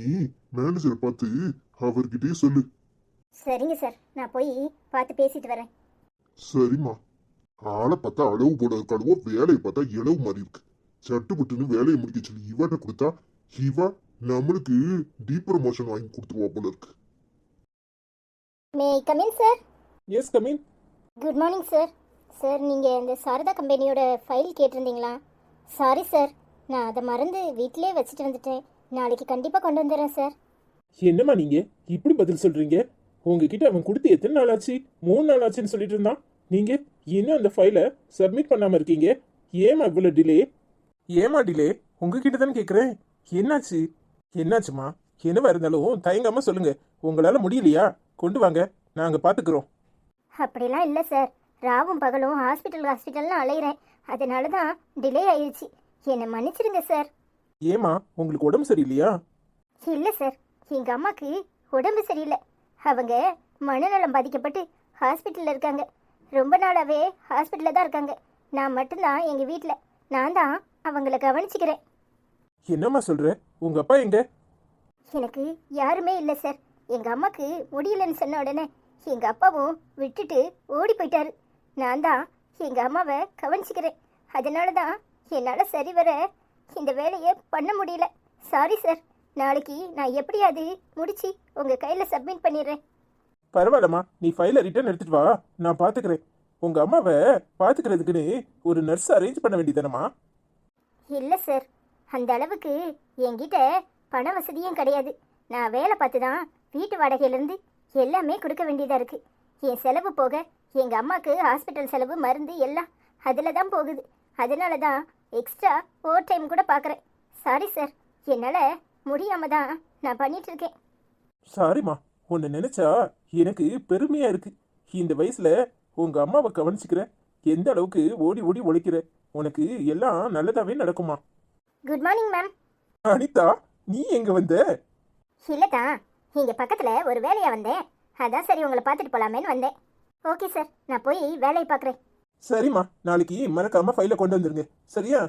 மேனேஜரை பார்த்து அவர்கிட்டயே சொல்லு. சரிங்க சார், நான் போய் பார்த்து பேசிட்டு வரேன். சரிம்மா. ஆளை பார்த்தா அளவு போட இருக்காளுவோ, வேலையை பார்த்தா இளவு மாதிரி இருக்கு. சட்டுப்பட்டுன்னு வேலையை முடிக்க சொல்லி இவட்ட கொடுத்தா இவ நம்மளுக்கு டீப் ப்ரமோஷன் வாங்கி கொடுத்துருவா போல இருக்கு. May come in sir? Yes come in. Good morning sir. Sir, நீங்கள் இந்த சாரதா கம்பெனியோட ஃபைல் கேட்டிருந்தீங்களா? சாரி சார், நான் அதை மறந்து வீட்டிலே வச்சுட்டு வந்துட்டேன். நாளைக்கு கண்டிப்பாக கொண்டு வந்துடுறேன் சார். என்னம்மா நீங்க இப்படி பதில் சொல்றீங்க? உங்ககிட்ட அவன் கொடுத்து எத்தனை நாள் ஆச்சு? 3 நாள் ஆச்சுன்னு சொல்லிட்டு இருந்தான். நீங்க இன்னும் அந்த ஃபைலை சப்மிட் பண்ணாம இருக்கீங்க. ஏமா இவ்வளவு டிலே? ஏமா டிலே? உங்ககிட்ட தானே கேட்குறேன். என்னாச்சு? என்னாச்சுமா? என்னவா இருந்தாலும் தயங்காம சொல்லுங்க. உங்களால முடியலையா? கொண்டு வாங்க, நாங்க பாத்துக்கிறோம். அப்படிலாம் இல்லை சார். ராவும் பகலும் ஹாஸ்பிட்டல்னு அலையிறேன். அதனால தான் டிலே ஆயிடுச்சு. என்னை மன்னிச்சிடுங்க சார். ஏமா, உங்களுக்கு உடம்பு சரியில்லையா? இல்லை சார், எங்கள் அம்மாவுக்கு உடம்பு சரியில்லை. அவங்க மனநலம் பாதிக்கப்பட்டு ஹாஸ்பிட்டலில் இருக்காங்க. ரொம்ப நாளாகவே ஹாஸ்பிட்டலில் தான் இருக்காங்க. நான் மட்டும்தான் எங்கள் வீட்டில். நான் தான் அவங்கள கவனிச்சுக்கிறேன். என்னம்மா சொல்ற? உங்க அப்பா எங்க? எனக்கு யாருமே இல்லை சார். எங்கள் அம்மாவுக்கு முடியலன்னு சொன்ன உடனே எங்கள் அப்பாவும் விட்டுட்டு ஓடி போயிட்டாரு. நான் தான் எங்கள் அம்மாவை கவனிச்சுக்கிறேன். அதனால தான் என்னால் சரிவர இந்த வேலையை பண்ண முடியல. Sorry sir. நாளைக்கு நான் எப்படியாவது முடிச்சு உங்கள் கையில் சப்மிட் பண்ணிடுறேன். பரவாயில்லம்மா, நீ ஃபைலை ரிட்டர்ன் எடுத்துட்டு வா, நான் பாத்துக்கிறேன். உங்க அம்மாவை பாத்துக்கிறதுக்குன்னு ஒரு நர்ஸ் அரேஞ்ச் பண்ண வேண்டியதானம்மா? இல்லை சார், அந்த அளவுக்கு என்கிட்ட பண வசதியும் கிடையாது. நான் வேலை பார்த்து தான் வீட்டு வாடகையிலேருந்து எல்லாமே கொடுக்க வேண்டியதாக இருக்குது. என் செலவு போக எங்கள் அம்மாவுக்கு ஹாஸ்பிட்டல் செலவு, மருந்து எல்லாம் அதில் தான் போகுது. அதனால தான் எக்ஸ்ட்ரா ஓவர் டைம் கூட பார்க்குறேன். சாரி சார், என்னால் முடியாமல் தான் நான் பண்ணிட்டு இருக்கேன். சாரிம்மா, உன்னை நினைச்சா எனக்கு பெருமையா இருக்கு. இந்த வயசுல உங்க அம்மாவை கவனிச்சுக்கிற, எந்த அளவுக்கு ஓடி ஓடி உழைக்கிற. உனக்கு எல்லாம் நல்லதாவே நடக்குமா. Good morning ma'am. அனிதா, நீ எங்க வந்த? இல்லைதான், இங்கே பக்கத்தில் ஒரு வேலையாக வந்தேன். அதான் சரி உங்களை பார்த்துட்டு போகலாமேன்னு வந்தேன். ஓகே சார், நான் போய் வேலையை பார்க்குறேன். சரிம்மா, நாளைக்கு மறக்காம ஃபைலை கொண்டு வந்துருங்க, சரியா?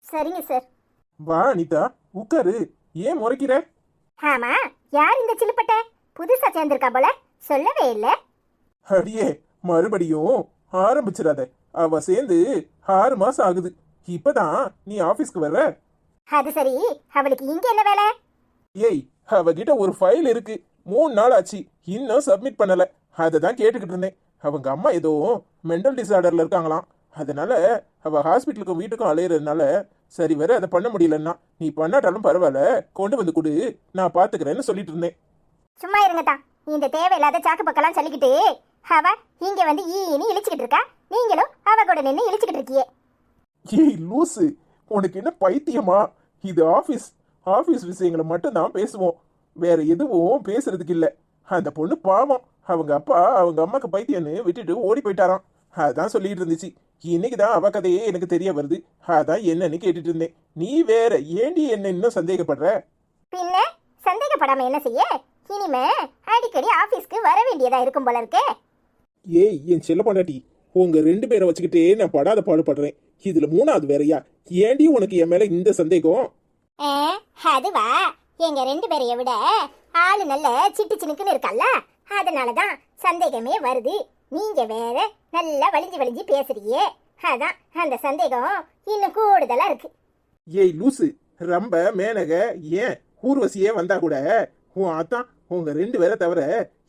சரிங்க சார். வா அனிதா, உட்காரு. ஏன் முறைக்கிற? ஆமாம், யார் இந்த சிலுப்பட்டை? புதுசாக சேர்ந்துருக்கா போல, சொல்லவே இல்லை. அடியே, மறுபடியும் ஆரம்பிச்சிடாத. அவ சேர்ந்து 6 மாசம் ஆகுது. இப்பதான் நீ ஆபீஸ்க்கு வர்ற. அது சரி, அவளுக்கு இங்கே என்ன வேலை? ஏய், அவகிட்ட ஒரு ஃபைல் இருக்கு. 3 நாள் ஆச்சு, இன்னும் சப்மிட் பண்ணல. அதை தான் கேட்டுக்கிட்டு இருந்தேன். அவங்க அம்மா ஏதோ மென்டல் டிசார்டர்ல இருக்காங்களாம். அதனால அவ ஹாஸ்பிட்டலுக்கும் வீட்டுக்கும் அலையிறதுனால சரி வர அதை பண்ண முடியலன்னா, நீ பண்ணாட்டாலும் பரவாயில்ல, கொண்டு வந்து கொடு, நான் பாத்துக்கிறேன்னு சொல்லிட்டு இருந்தேன். சும்மா இருங்கத்தான். இந்த தேவையில்லாத சாக்கு பக்கெல்லாம் சொல்லிக்கிட்டு அவ இங்க வந்து ஈனி இழிச்சுக்கிட்டு இருக்கா. நீங்களும் அவ கூட நின்று இழிச்சுக்கிட்டு இருக்கியே. ஏய் லூசு, உனக்கு என்ன பைத்தியமா? இது ஆபீஸ். ஆபீஸ் விஷயங்களை மட்டும்தான் பேசுவோம், வேற எதுவும் பேசுறதுக்கு இல்ல. அந்த பொண்ணு பாவம், அவங்க அப்பா அவங்க அம்மாக்கு பைத்தியம்னு விட்டுட்டு ஓடி போயிட்டாராம். அதான் சொல்லிட்டு இருந்துச்சு. இன்னைக்கு தான் அவ கதையே எனக்கு தெரிய வருது. அதான் என்னன்னு கேட்டுட்டு இருந்தேன். நீ வேற ஏண்டி என்ன இன்னும் சந்தேகப்படுற? பின்ன சந்தேகப்படாம என்ன செய்ய? இனிமே அடிக்கடி ஆபீஸ்க்கு வர வேண்டியதா இருக்கும் போல இருக்கே. ஏய் என் செல்ல பொண்டாட்டி, உங்க 2 பேரை வச்சுக்கிட்டே நான் படாத பாடுபடுறேன். இதுல 3வது வேறயா? ஏண்டி உனக்கு என் மேல இந்த சந்தேகம்? அதுவா, எங்க 2 பேரைய விட ஆளு நல்ல சிட்டு சினுக்குன்னு இருக்கல்ல, அதனாலதான் சந்தேகமே வருது. நீங்க வேற நல்லா வலிஞ்சு வலிஞ்சு பேசுறியே, அதான் அந்த சந்தேகம் இன்னும் கூடுதலா இருக்கு. ஏய் லூசு, ரொம்ப மேனக ஏன் ஊர்வசியே வந்தா கூட உன் அத்தான் உங்க 2 பேரை தவிர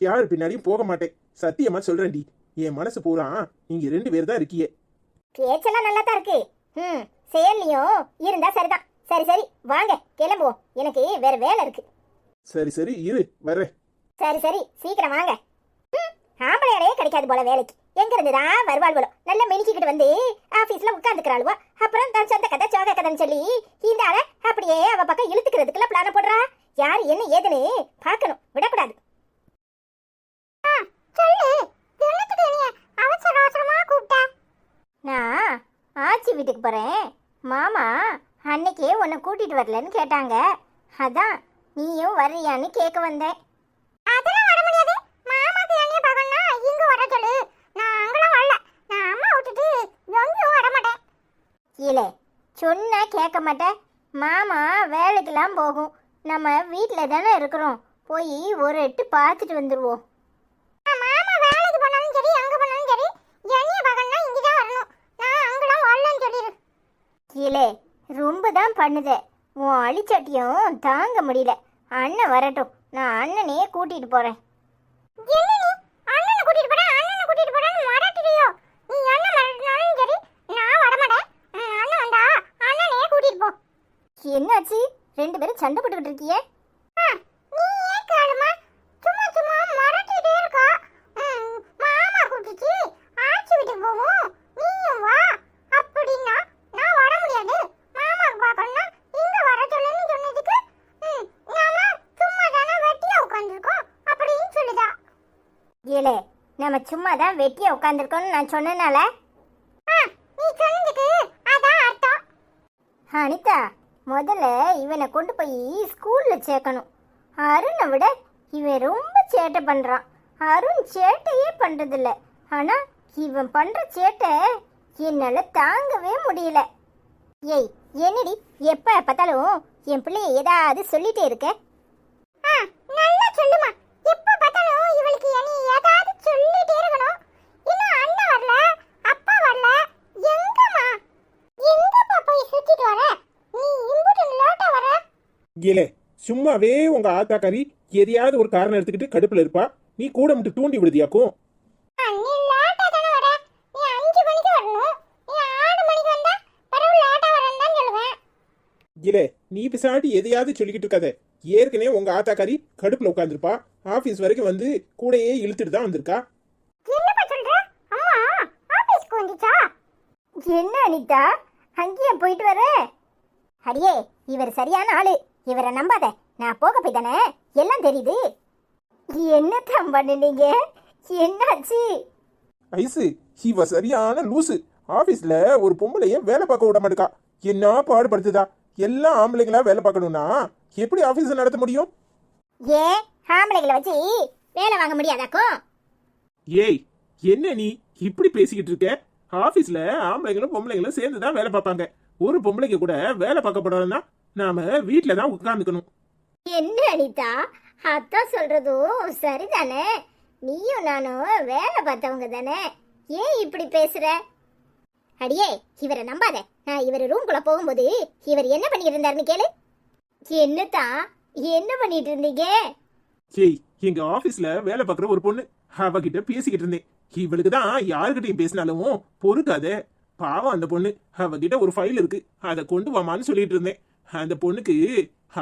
யாரு பின்னாடியும் போக மாட்டேன். சத்தியமா சொல்றேன்டி, என் மனசு பூரா நீங்க 2 பேர் தான் இருக்கியே. பேச்செல்லாம் நல்லா தான் இருக்கு. செயல்லையும் இருந்தா சரிதான். சரி சரி, வாங்க கிளம்புவோம், எனக்கு வேற வேலை இருக்கு. சரி சரி இரு, வர்றேன். சரி சரி, சீக்கிரம் வாங்க. ஆம்பளையாலே கிடைக்காது போல வேலைக்கு. எங்க இருந்துதான் வருவாள்களோ, நல்லா மெனிக்கிட்டு வந்து ஆபீஸ்ல உட்காந்துக்கிறாளுவோ. அப்புறம் தான் சொந்த கதை சோக கதைன்னு சொல்லி இந்த ஆளை அப்படியே அவ பக்கம் இழுத்துக்கிறதுக்குள்ள பிளான போடுறா. யாரு என்ன ஏதுன்னு பார்க்கணும், விடக்கூடாது. சொல்லு, என்னத்துக்கு நீ அவசர அவசரமா கூப்பிட்ட? நான் ஆச்சி வீட்டுக்கு போறேன். மாமா அன்னைக்கே உன்னை கூட்டிட்டு வரலன்னு கேட்டாங்க. அதான் நீயும் வர்றியான்னு கேட்க வந்தேன். அதெல்லாம் வர முடியாது. மாமாக்கு என்னைய பார்க்கணும்னா இங்க வர சொல்லு. நான் அங்கெல்லாம் வரல. நான் அம்மா விட்டுட்டு எங்கேயும் வர மாட்டேன். இல்லை, சொன்னா கேட்க மாட்டேன். மாமா வேலைக்கெல்லாம் போகும், நம்ம வீட்டில் தானே இருக்கிறோம். போய் ஒரு எட்டு பார்த்துட்டு வந்துடுவோம். மாமா வேலைக்கு போனாலும் சரி, அங்க போனாலும் சரி, என்னைய பார்க்கணும்னா இங்க தான் வரணும். நான் அங்கெல்லாம் வரலன்னு சொல்லிடு. இல்லை, ரொம்ப தான் பண்ணுது. உன் அழிச்சட்டியும் தாங்க முடியல. அண்ணன் வரட்டும், நான் அண்ணனையே கூட்டிட்டு போறேன். என்ன நீ அண்ணனை கூட்டிட்டு போறேன், அண்ணனை கூட்டிட்டு போறேன்னு மறந்துட்டியோ? நீ அண்ணன் மறந்துனாலும் சரி, நான் வர மாட்டேன். அண்ணன் வந்தா அண்ணனையே கூட்டிட்டு போ. என்னாச்சு, 2 பேரும் சண்டை போட்டுக்கிட்டு இருக்கியே? நீ ஏன் கேளுமா, சும்மா சும்மா மறந்துட்டே இருக்கா. மாமா கூட்டிட்டு ஆச்சி வீட்டுக்கு நம்ம சும்மா தான் வெட்டியா உட்காந்துருக்கோம்னு நான் சொன்னனால. நீ சொன்னதுக்கு அதான் அர்த்தம். அனிதா, முதல்ல இவனை கொண்டு போய் ஸ்கூல்ல சேர்க்கணும். அருணை விட இவன் ரொம்ப சேட்டை பண்றான். அருண் சேட்டையே பண்றதில்ல, ஆனா இவன் பண்ற சேட்டை என்னால தாங்கவே முடியல. ஏய் என்னடி எப்ப பார்த்தாலும் என் பிள்ளைய ஏதாவது சொல்லிட்டே இருக்க? நல்லா சொல்லுமா. எப்ப பார்த்தாலும் இவளுக்கு நீ ஏதாவது சொல்லிட்டே இருக்கணும். இன்னும் அண்ணன் வரல, அப்பா வரல. எங்கம்மா போய் சுத்திட்டு வர? நீ இம்புட்டு லேட்டா வர? இல்ல சும்மாவே உங்க ஆத்தாக்காரி எதையாவது ஒரு காரணம் எடுத்துக்கிட்டு கடுப்புல இருப்பா. நீ கூட மட்டும் தூண்டி விடுதியாக்கும். நீ லேட்டா தானே வர. நீ 5 மணிக்கு வரணும். நீ 6 மணிக்கு வந்தா பரவாயில்ல, லேட்டா வரேன்னு தான் சொல்லுவேன். இல்ல நீ பிசாட்டி எதையாவது சொல்லிக்கிட்டு இருக்காத. ஏற்கனவே உங்க ஆத்தாக்காரி கடுப்புல உட்காந்துருப்பா. ஆபீஸ் வரைக்கும் வந்து கூடையே இழுத்துட்டு தான் வந்திருக்கா. என்னப்பா சொல்ற? அம்மா ஆபீஸ்க்கு வந்துச்சா? என்ன அனிதா, அங்கேயே போயிட்டு வர? அடியே, இவர் சரியான ஆளு. இவரை நம்பாத. நான் போக போய் தானே எல்லாம் தெரியுது. என்னத்தான் பண்ணுனீங்க? என்னாச்சு? ஐசு இவ சரியான லூசு. ஆபீஸ்ல ஒரு பொம்பளைய வேலை பார்க்க விட மாட்டேக்கா. என்ன பாடுபடுத்துதா? எல்லாம் ஆம்பளைங்களா வேலை பார்க்கணும்னா எப்படி ஆபீஸ் நடத்த முடியும்? ஏன் ஆம்பளைகளை வச்சு வேலை வாங்க முடியாதாக்கும்? ஏய் என்ன நீ இப்படி பேசிக்கிட்டு இருக்க? ஆபீஸ்ல ஆம்பளைங்களும் பொம்பளைங்களும் சேர்ந்து தான் வேலை பார்ப்பாங்க. ஒரு பொம்பளைக்கு கூட வேலை பார்க்கப்படாதுன்னா நாம வீட்டுல தான் உட்கார்ந்துக்கணும். என்ன அனிதா, அதான் சொல்றதும் சரிதானே? நீயும் நானும் வேலை பார்த்தவங்க தானே, ஏன் இப்படி பேசுற? அடியே, இவரை நம்பாத. நான் இவர் ரூம்குள்ள போகும்போது இவர் என்ன பண்ணிட்டு இருந்தாருன்னு கேளு. என்னதான் என்ன பண்ணிட்டு இருந்தீங்க? ஏய் எங்க ஆபீஸ்ல வேலை பார்க்குற ஒரு பொண்ணு, அவகிட்ட பேசிக்கிட்டு இருந்தேன். இவளுக்கு தான் யாருக்கிட்டையும் பேசினாலும் பொறுக்காத. பாவம் அந்த பொண்ணு. அவகிட்ட ஒரு ஃபைல் இருக்கு, அதை கொண்டு வாமான்னு சொல்லிட்டு இருந்தேன். அந்த பொண்ணுக்கு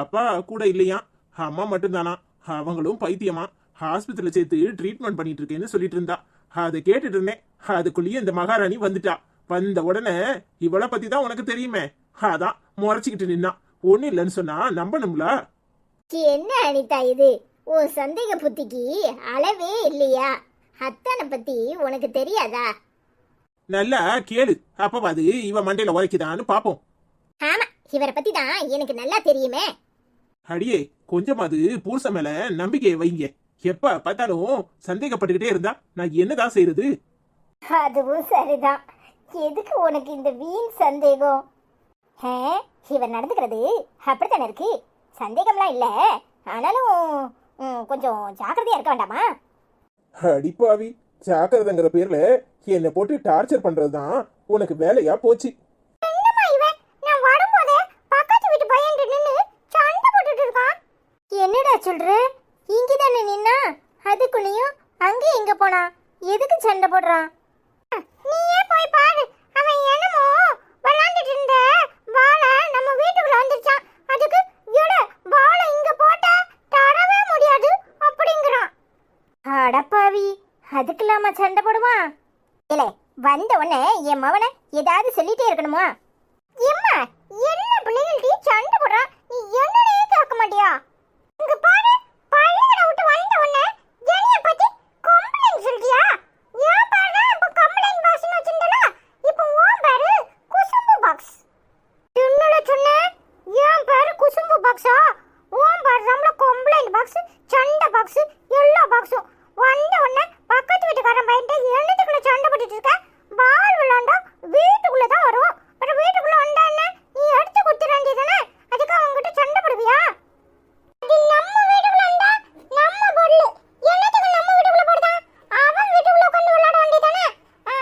அப்பா கூட இல்லையா, அம்மா மட்டும்தானா. அவங்களும் பைத்தியமா, ஆஸ்பத்திரியில சேர்த்து ட்ரீட்மெண்ட் பண்ணிட்டு இருக்கேன்னு சொல்லிட்டு இருந்தா. அதை கேட்டுட்டு இருந்தேன். அதுக்குள்ளேயே இந்த மகாராணி வந்துட்டா. வந்த உடனே இவளை பத்தி தான் உனக்கு தெரியுமே, அதான் முறைச்சிக்கிட்டு நின்னா. ஒண்ணு இல்லைன்னு சொன்னா நம்பணும்ல. என்ன அனிதா இது? உன் சந்தேக புத்திக்கு அளவே இல்லையா? அத்தனை பத்தி உனக்கு தெரியாதா? நல்லா கேளு, அப்பவாது இவ மண்டையில உரைக்குதான்னு பாப்போம். ஆமா, இவரை பத்தி தான் எனக்கு நல்லா தெரியுமே. அடியே கொஞ்சமாவது புருஷ மேல நம்பிக்கையை வைங்க. எப்ப பார்த்தாலும் சந்தேகப்பட்டுக்கிட்டே இருந்தா நான் என்னதான் செய்யறது? அதுவும் சரிதான். எதுக்கு உனக்கு இந்த வீண் சந்தேகம்? இவர் நடந்துக்கிறது அப்படித்தானே இருக்கு, சந்தேகம்லாம் இல்ல. ஆனாலும் கொஞ்சம் ஜாக்கிரதையா இருக்க வேண்டாமா? அடிப்பாவி, ஜாக்கிரதைங்கிற பேர்ல என்னை போட்டு டார்ச்சர் பண்றதுதான் உனக்கு வேலையா போச்சு. என்னம்மா இவன்? நான் வரும்போதே பக்கத்து வீட்டு பையன் நின்னு சண்டை போட்டுட்டு இருக்கான். என்னடா சொல்ற? இங்கதானே நின்னா, அதுக்குள்ளேயும் அங்கே எங்க போனா? எதுக்கு சண்டை போடுறான்? நீயே போய் பாரு. அவன் என்னமோ விளையாண்டுட்டு இருந்த பாலை நம்ம வீட்டுக்குள்ள வந்துருச்சான். அதுக்கு எட பாலை இங்க போட்ட தரவே முடியாது அப்படிங்கிறான். அடப்பாவி, அதுக்கெல்லாமா சண்டை போடுவான்? இல்ல, வந்த உடனே என் மவனை ஏதாவது சொல்லிட்டே இருக்கணுமா? எம்மா எல்லா பிள்ளைகள்கிட்டயும் சண்டை போடுறான். நீ என்னன்னே கேட்க மாட்டியா? இங்க பாரு, பள்ளிக்கூடம் விட்டு வந்த உடனே என்னைய பத்தி கம்ப்ளைண்ட் சொல்றியா? ஏன் பாரு அப்ப கம்ப்ளைண்ட் பாக்ஸ்னு வச்சிருந்தல, இப்போ உன் பாரு குசும்பு பாக்ஸ். என்னல சொன்ன? ஏன் பாரு குசும்பு பாக்ஸா? உன் பாரு நம்மள கம்ப்ளைண்ட் பாக்ஸ், சண்டை பாக்ஸ், எல்லா பாக்ஸும். வந்த உடனே பக்கத்து வீட்டுக்காரன் பையன்ட்ட என்னத்துக்குள்ள சண்டை போட்டுட்டு இருக்க? பால் விளையாண்டா வீட்டுக்குள்ள தான் வரும். அப்புறம் வீட்டுக்குள்ள வந்தா என்ன? நீ எடுத்து கொடுத்துட வேண்டியதானே? அதுக்கு அவங்ககிட்ட சண்டை போடுவியா? அது நம்ம வீட்டுக்குள்ள வந்தா நம்ம பொருள். என்னத்துக்கு நம்ம வீட்டுக்குள்ள போடுதா? அவன் வீட்டுக்குள்ள உட்கார்ந்து விளையாட வேண்டியதானே?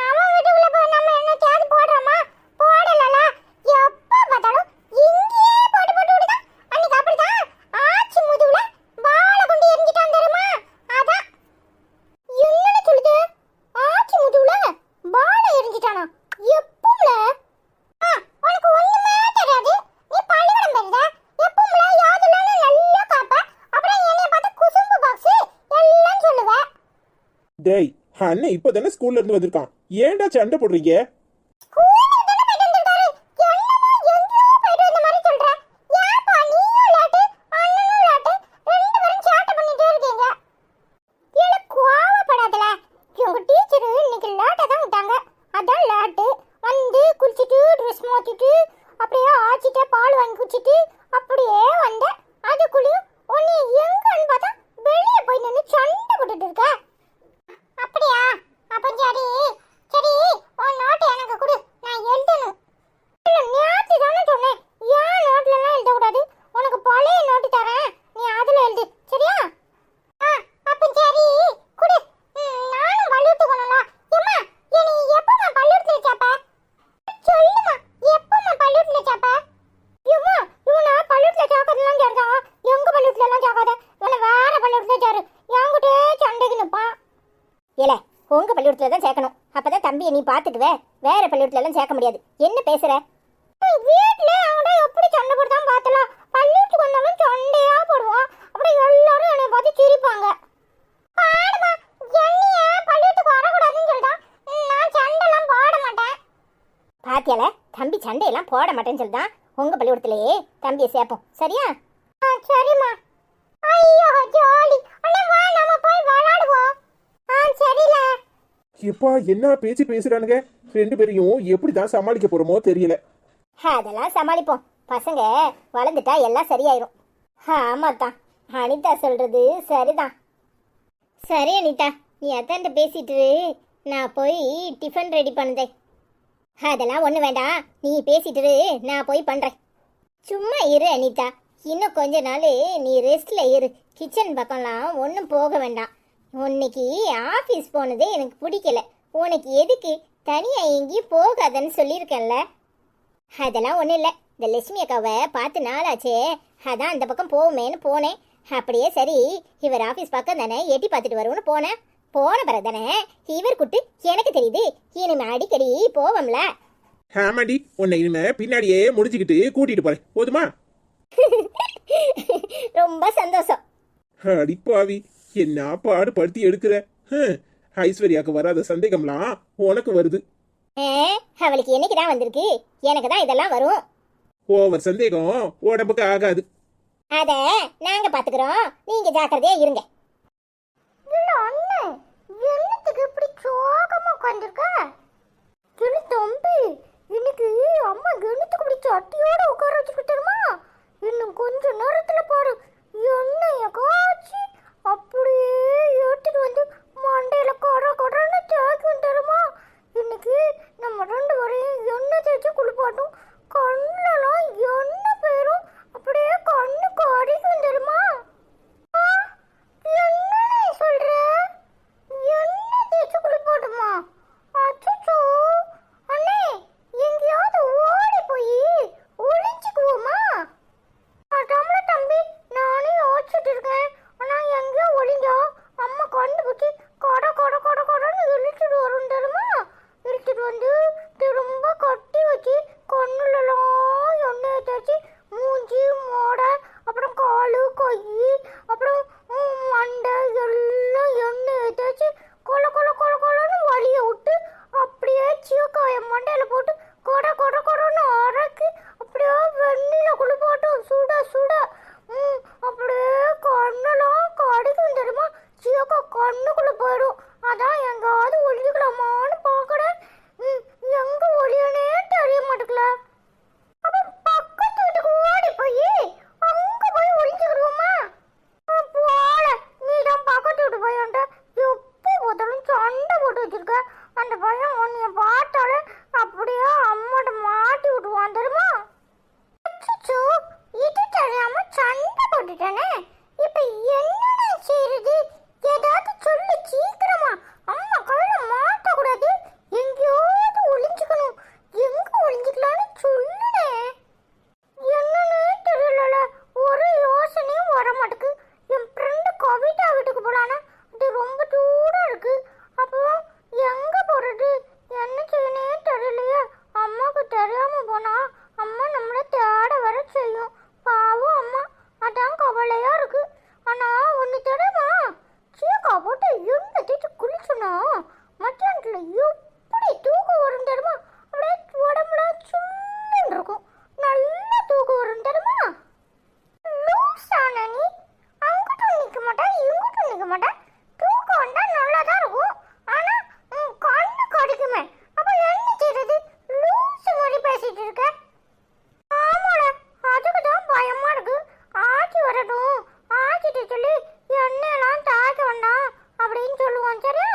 அவன் வீட்டுக்குள்ள போய் நம்ம என்னத்தையாவது போடுறோமா? போடலல. எப்ப பார்த்தாலும் இங்கேயே போட்டு போட்டு விடுதா. அன்னைக்கு அப்படிதான் ஆச்சி முதுகுல பாலை கொண்டு எரிஞ்சிட்டான் தெரியுமா? அதான் என்னன்னு சொல்லுது? ஆச்சி முதுகுல பாலை எரிஞ்சிட்டானா? எப்பவும்ல உனக்கு ஒண்ணுமே தெரியாது. நீ பள்ளிக்கூடம் போறத எப்பவும்ல யாதுலன்னு நல்லா காப்ப. அப்புறம் என்னைய பார்த்து குசும்பு பாக்ஸ் எல்லாம் சொல்லுவ. டேய் அண்ணன் இப்பதானே ஸ்கூல்ல இருந்து வந்திருக்கான், ஏன்டா சண்டை போடுறீங்க? ஸ்கூலுக்கு தானே போயிட்டு வந்திருக்காரு. என்னமோ எங்கேயோ போயிட்டு வந்த மாதிரி சொல்ற. ஏன்பா நீயும் லேட்டு அண்ணனும் லேட்டு, ரெண்டு பேரும் சேட்டை பண்ணிட்டே இருக்கீங்க. இல்ல கோவப்படாதல. இவங்க வாங்கி குடிச்சிட்டு அப்படியே வந்தேன். அதுக்குள்ளேயும் உன்னை எங்கன்னு பார்த்தா வெளியே போய் நின்று சண்டை போட்டுட்டு இருக்க. அப்படியா? அப்ப சரி சரி, உன் நோட்டு எனக்கு கொடு, நான் எழுதணும். இல்ல, நேத்து தானே சொன்னேன் ஏன் நோட்ல எல்லாம் எழுதக்கூடாது, உனக்கு பழைய நோட்டு தரேன், நீ அதுல எழுது, சரியா? அப்ப சரி குடு. நானும் பள்ளிக்கூடத்துக்கு போனல. ஏம்மா, நீ எப்பமா பள்ளிக்கூடத்துல சேப்ப? சொல்லுமா, எப்பமா பள்ளிக்கூடத்துல சேப்ப? ஏம்மா, இவனை பள்ளிக்கூடத்துல சேர்க்கறதுலாம் சேர்த்தான், எங்க பள்ளிக்கூடத்துல எல்லாம் சேர்க்காத, இவனை வேற பள்ளிக்கூடத்துல சேரு, என்கிட்டே சண்டைக்கு நிற்பான். ஏல உங்க பள்ளிக்கூடத்துல தான் சேர்க்கணும், அப்பதான் தம்பியை நீ பாத்துக்குவே. வேற பள்ளிக்கூடத்துல எல்லாம் சேர்க்க முடியாது. என்ன பேசுற? வீட்டுல அவன்கிட்ட எப்படி சண்டை போடுதான் பார்த்தலாம், பள்ளிக்கூடத்துக்கு வந்தாலும் சண்டையா போடுவான். அப்படியே எல்லாரும் என்னை பார்த்து சிரிப்பாங்க. பாடுமா, என்னைய பள்ளிக்கூடத்துக்கு வரக்கூடாதுன்னு சொல்லிட்டான், நான் சண்டைலாம் போட மாட்டேன். பாத்தியால, தம்பி சண்டையெல்லாம் போட மாட்டேன்னு சொல்லிதான். உங்க பள்ளிக்கூடத்திலேயே தம்பியை சேர்ப்போம், சரியா? சரிம்மா. ஐயோ ஜாலி. அண்ணா வா, நம்ம போய் விளையாடுவோம். சரில. எப்பா என்ன பேச்சு பேசுறானுங்க, ரெண்டு பேரையும் எப்படி தான் சமாளிக்க போறோமோ தெரியல. அதெல்லாம் சமாளிப்போம். பசங்க வளர்ந்துட்டா எல்லாம் சரியாயிரும். ஆமாத்தான், அனிதா சொல்றது சரிதான். சரி அனிதா, நீ அத்தான்ட்ட பேசிட்டு நான் போய் டிஃபன் ரெடி பண்ணுதேன். அதெல்லாம் ஒன்றும் வேண்டாம், நீ பேசிட்டு நான் போய் பண்ணுறேன். சும்மா இரு அனிதா, இன்னும் கொஞ்ச நாள் நீ ரெஸ்ட்டில் இரு. கிச்சன் பக்கம்லாம் ஒன்றும் போக வேண்டாம். உன்னைக்கு ஆஃபீஸ் போனதே எனக்கு பிடிக்கல. உனக்கு எதுக்கு தனியாக எங்கேயும் போகாதன்னு சொல்லியிருக்கேன்ல. அதெல்லாம் ஒன்றும் இல்லை, இந்த லட்சுமி அக்காவை பார்த்து நாளாச்சே, அதான் அந்த பக்கம் போவோமேன்னு போனேன். அப்படியே சரி இவர் ஆஃபீஸ் பக்கம் தானே எட்டி பார்த்துட்டு வருவோன்னு போனேன். போன பிறகு தானே இவர் கூட்டு எனக்கு தெரியுது, இனிமே அடிக்கடி போவோம்ல. ஆமாடி, உன்னை இனிமே பின்னாடியே முடிச்சுக்கிட்டு கூட்டிட்டு போறேன், போதுமா? ரொம்ப சந்தோஷம். அடிப்பாவி, என்ன பாடு படுத்தி எடுக்கிற. ஐஸ்வர்யாக்கு வராத சந்தேகம்லாம் உனக்கு வருது. அவளுக்கு என்னைக்கு தான் வந்திருக்கு, எனக்கு தான் இதெல்லாம் வரும். ஓவர் சந்தேகம் உடம்புக்கு ஆகாது. அத நாங்க பாத்துக்கிறோம், நீங்க ஜாக்கிரதையா இருங்க. இல்ல அண்ணன், என்னத்துக்கு இப்படி சோகமா உட்காந்துருக்க? இல்லை தம்பி, இன்னைக்கு அம்மா என்னத்துக்கு இப்படி சட்டியோட உட்கார வச்சுக்கிட்டுமா? இன்னும் கொஞ்ச நேரத்துல பாரு, எண்ணெய காய்ச்சி அப்படியே ஏற்றிட்டு வந்து மண்டையில கொடன்னு தேக்கி வந்துடுமா. இன்னைக்கு நம்ம ரெண்டு வரையும் எண்ணெய் தேய்ச்சி குளிப்பாட்டும், கண்ணெல்லாம் எண்ணெய் பேரும், அப்படியே கண்ணு கடிக்கு வந்துடுமா. என்ன சொல்ற? எண்ணெய் தேய்ச்சி குளிப்பாட்டுமா? அச்சோ அண்ணே, எங்கேயாவது ஓடி போய் ஒளிஞ்சுக்குவோமா? அதாமல தம்பி, நானே யோசிச்சுட்டு இருக்கேன். ஆனா எங்கேயோ ஒளிஞ்சா அம்மா கண்டுபிடிச்சி கொடன்னு இழுத்துட்டு வரும் தெரியுமா? இழுத்துட்டு வந்து திரும்ப கட்டி வச்சு கண்ணுலலாம் எண்ணெயை தேய்ச்சி மூஞ்சி மோட, அப்புறம் காலு கை, அப்புறம் மண்டை எல்லாம் எண்ணெயை தேய்ச்சி கொலன்னு வலிய விட்டு அப்படியே சீக்காய மண்டையில போட்டு கொடன்னு அரைக்கி அப்படியே வெண்ணில குளிப்பாட்டும் சுட சுட. அப்படியே கண்ணெல்லாம் கடிக்கும் தெரியுமா? சீக்கா கண்ணுக்குள்ள போயிடும். அதான் எங்காவது ஒளிஞ்சுக்கலாமான்னு பார்க்கறேன். எங்க ஒளியனே தெரிய மாட்டேங்கல. அப்ப பக்கத்து வீட்டுக்கு ஓடி போய் அங்க போய் ஒளிஞ்சுக்கிடுவோமா? சொல்லி எண்ணெயெல்லாம் தாக்க வேண்டாம் அப்படின்னு சொல்லுவான். சரியா?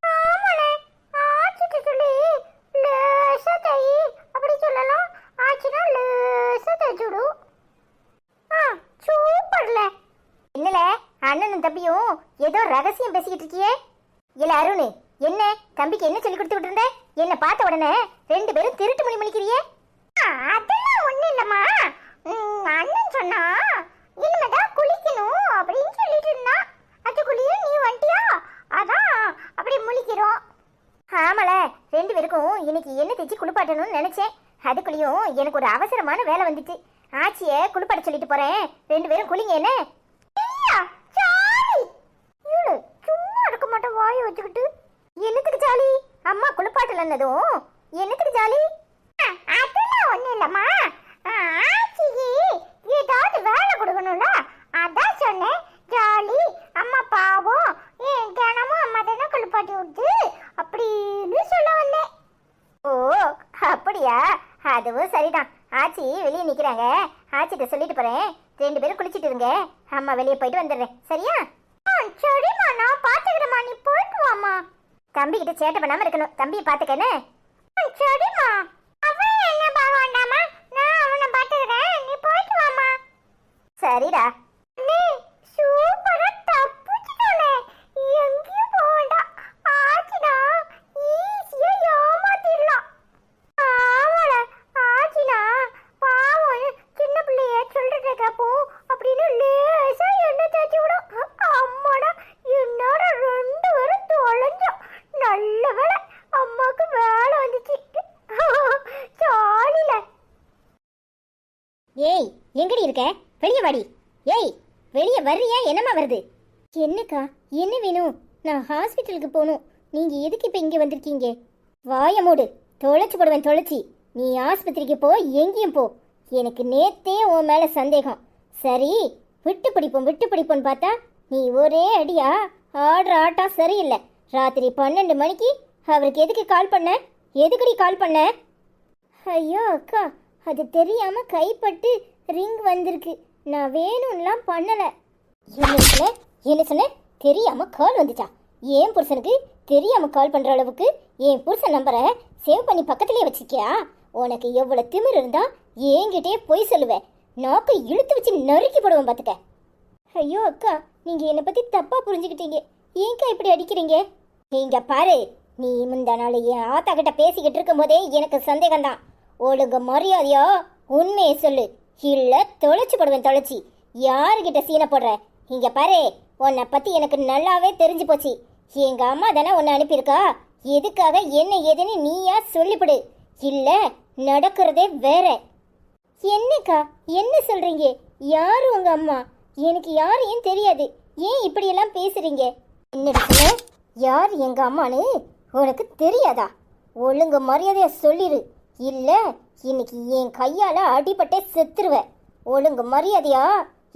ஆமாண்ணே, ஆச்சிட்ட சொல்லி லேசா தை அப்படி சொல்லலாம். ஆச்சுன்னா லேசா தைச்சுடு. சூப்பர்ல. என்னல அண்ணனும் தம்பியும் ஏதோ ரகசியம் பேசிக்கிட்டு இருக்கியே? இல்ல அருண், என்ன தம்பிக்கு என்ன சொல்லி கொடுத்து விட்டுருந்த? என்ன பார்த்த உடனே 2 பேரும் திருட்டு மணி மணிக்கிறியே? அதெல்லாம் ஒண்ணு இல்லம்மா. அண்ணன் சொன்னா இனிமேதான் குளிக்கணும் அப்படின்னு சொல்லிட்டு இருந்தான். அதுக்குள்ளேயே நீ வந்துட்டியா, அதான் அப்படி முழிக்கிறோம். ஆமால, 2 பேருக்கும் இன்னைக்கு என்ன தேய்ச்சி குளிப்பாட்டணும்னு நினைச்சேன். அதுக்குள்ளேயும் எனக்கு ஒரு அவசரமான வேலை வந்துச்சு. ஆச்சியை குளிப்பாட்ட சொல்லிட்டு போறேன், 2 பேரும் குளிங்க. என்ன சும்மா இருக்க மாட்டேன் வாயை வச்சுக்கிட்டு. என்னத்துக்கு ஜாலி? அம்மா குளிப்பாட்டலன்னதும் என்னத்துக்கு ஜாலி? அதெல்லாம் ஒண்ணு இல்லம்மா. ஆச்சிக்கு ஏதாவது வேலை கொடுக்கணும்ல, அதான் சொன்னேன். ஜாலி, அம்மா பாவம், தினமும் அம்மா தானே குளிப்பாட்டி விட்டு அப்படின்னு சொல்ல வந்தேன். ஓ அப்படியா? அதுவும் சரிதான். ஆச்சி வெளியே நிக்கிறாங்க, ஆச்சிட்ட சொல்லிட்டு போறேன், 2 பேரும் குளிச்சிட்டு இருங்க, அம்மா வெளியே போயிட்டு வந்துடுறேன். சரியா? சரிம்மா, நான் பாத்துக்கிறேம்மா, நீ போயிட்டு வாமா. தம்பி கிட்ட சேட்டை பண்ணாம இருக்கணும். தம்பியை பாத்துக்கன்னு. சரிம்மா. அவன் என்ன பார்க்க வேண்டாமா, நான் அவனை பாத்துக்கிறேன், நீ போயிட்டு வாமா. சரிடா. நீ சூப்பரா தப்பிச்சிட்டோனே, எங்கேயும் போக வேண்டாம். ஆச்சினா ஈஸியா ஏமாத்திடலாம். ஆமாடா, ஆச்சினா பாவம் சின்ன பிள்ளைய சொல்றத கேப்போம் அப்படின்னு லேசா எண்ணெய் தேய்ச்சி விடும். அம்மாடா, என்னோட 2 பேரும் தொலைஞ்சோம். நல்ல வேலை அம்மாக்கு வேலை வந்துச்சு. ஜாலில. ஏய், எங்கடி இருக்க? வெளியே வாடி. ஏய், வெளியே வர்றியா? என்னம்மா வருது? என்னக்கா, என்ன வேணும்? நான் ஹாஸ்பிட்டலுக்கு போகணும். நீங்க எதுக்கு இப்ப இங்க வந்திருக்கீங்க? வாய மூடு, தொலைச்சு போடுவேன் தொலைச்சி. நீ ஆஸ்பத்திரிக்கு போ, எங்கேயும் போ. எனக்கு நேத்தே உன் மேல சந்தேகம். சரி, விட்டு பிடிப்போன்னு பார்த்தா நீ ஒரே அடியா ஆடுற ஆட்டம் சரியில்லை. ராத்திரி 12 மணிக்கு அவருக்கு எதுக்கு கால் பண்ண? எதுக்குடி கால் பண்ண? ஐயோ அக்கா, அது தெரியாம கைப்பட்டு ரிங் வந்திருக்கு. நான் வேணும்லாம் பண்ணல. என்ன சொன்ன? தெரியாம கால் வந்துச்சா? ஏன் புருஷனுக்கு தெரியாம கால் பண்ற அளவுக்கு என் புருஷன் நம்பரை சேவ் பண்ணி பக்கத்துலயே வச்சிருக்கியா? உனக்கு எவ்வளவு திமிர் இருந்தா என்கிட்டயே பொய் சொல்லுவேன். நாக்கை இழுத்து வச்சு நறுக்கி போடுவேன் பாத்துக்க. ஐயோ அக்கா, நீங்க என்னை பத்தி தப்பா புரிஞ்சுக்கிட்டீங்க. ஏன்க்கா இப்படி அடிக்கிறீங்க? நீங்க பாரு, நீ முந்தா நாள் என் ஆத்தா கிட்ட பேசிக்கிட்டு இருக்கும் போதே எனக்கு சந்தேகம்தான். ஒழுங்கு மரியாதையா உண்மையை சொல்லு, இல்ல தொலைச்சு போடுவேன் தொலைச்சி. யாருகிட்ட சீனை போடுற? இங்க பாரு, உன்னை பத்தி எனக்கு நல்லாவே தெரிஞ்சு போச்சு. எங்க அம்மா தானே உன்னை அனுப்பியிருக்கா. எதுக்காக என்ன ஏதுன்னு நீயா சொல்லிவிடு, இல்ல நடக்கிறதே வேற. என்னக்கா என்ன சொல்றீங்க? யாரு உங்க அம்மா? எனக்கு யாரையும் தெரியாது. ஏன் இப்படியெல்லாம் பேசுறீங்க? என்ன யார் எங்க அம்மான்னு உனக்கு தெரியாதா? ஒழுங்கு மரியாதையா சொல்லிடு, இல்ல இன்னைக்கு என் கையால அடிபட்டே செத்துருவ. ஒழுங்கு மரியாதையா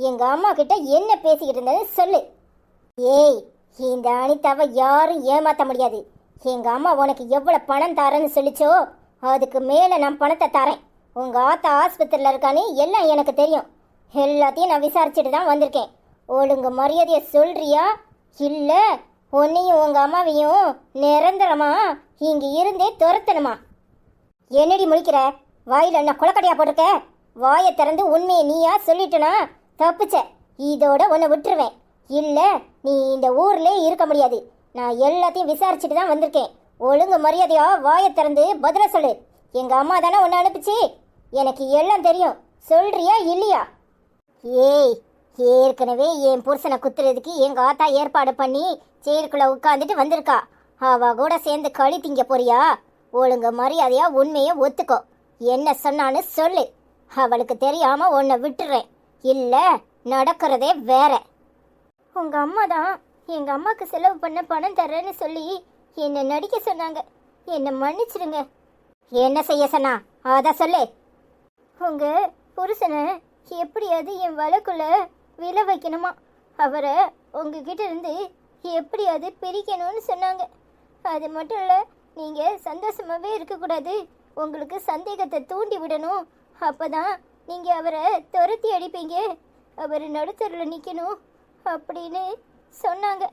எங்க அம்மா கிட்ட என்ன பேசிக்கிட்டு இருந்தேன்னு சொல்லு. ஏய், இந்த அனிதாவை யாரும் ஏமாத்த முடியாது. எங்க அம்மா உனக்கு எவ்வளவு பணம் தரேன்னு சொல்லிச்சோ அதுக்கு மேல நான் பணத்தை தரேன். உங்க ஆத்தா ஆஸ்பத்திரியில் இருக்கான்னு எல்லாம் எனக்கு தெரியும். எல்லாத்தையும் நான் விசாரிச்சுட்டு தான் வந்திருக்கேன். ஒழுங்கு மரியாதையை சொல்றியா, இல்ல உன்னையும் உங்க அம்மாவையும் நிரந்தரமா இங்க இருந்தே துரத்தணுமா? என்னடி முழிக்கிற? வாயில என்ன குளக்கடையா போட்டிருக்க? வாயை திறந்து உண்மையை நீயா சொல்லிட்டனா தப்பிச்ச. இதோட உன்னை விட்டுருவேன். இல்ல நீ இந்த ஊர்ல இருக்க முடியாது. நான் எல்லாத்தையும் விசாரிச்சுட்டு தான் வந்திருக்கேன். ஒழுங்கு மரியாதையா வாயை திறந்து பதில சொல்லு. எங்க அம்மா தானே உன்னை அனுப்பிச்சு, எனக்கு எல்லாம் தெரியும். சொல்றியா இல்லையா? ஏய், ஏற்கனவே என் புருஷனை குத்துறதுக்கு எங்க ஆத்தா ஏற்பாடு பண்ணி சேருக்குள்ள உட்காந்துட்டு வந்திருக்கா. அவ கூட சேர்ந்து களி திங்க போறியா? ஒழுங்கு மரியாதையா உண்மையை ஒத்துக்கோ. என்ன சொன்னான்னு சொல்லு. அவளுக்கு தெரியாம உன்னை விட்டுறேன், இல்ல நடக்கிறதே வேற. உங்க அம்மா தான் எங்க அம்மாக்கு செலவு பண்ண பணம் தரேன்னு சொல்லி என்னை நடிக்க சொன்னாங்க. என்னை மன்னிச்சிடுங்க. என்ன செய்ய சொன்னா அத சொல்லு. உங்க புருஷனை எப்படியாவது என் வழக்குள்ள விழ வைக்கணுமா? அவரை உங்ககிட்ட இருந்து எப்படியாவது பிரிக்கணும்னு சொன்னாங்க. அது மட்டும் இல்லை, நீங்கள் சந்தோஷமாகவே இருக்கக்கூடாது. உங்களுக்கு சந்தேகத்தை தூண்டி விடணும். அப்போ தான் நீங்கள் அவரை துரத்தி அடிப்பீங்க. அவர் நடுத்தரில் நிற்கணும். அப்படின்னு சொன்னாங்க.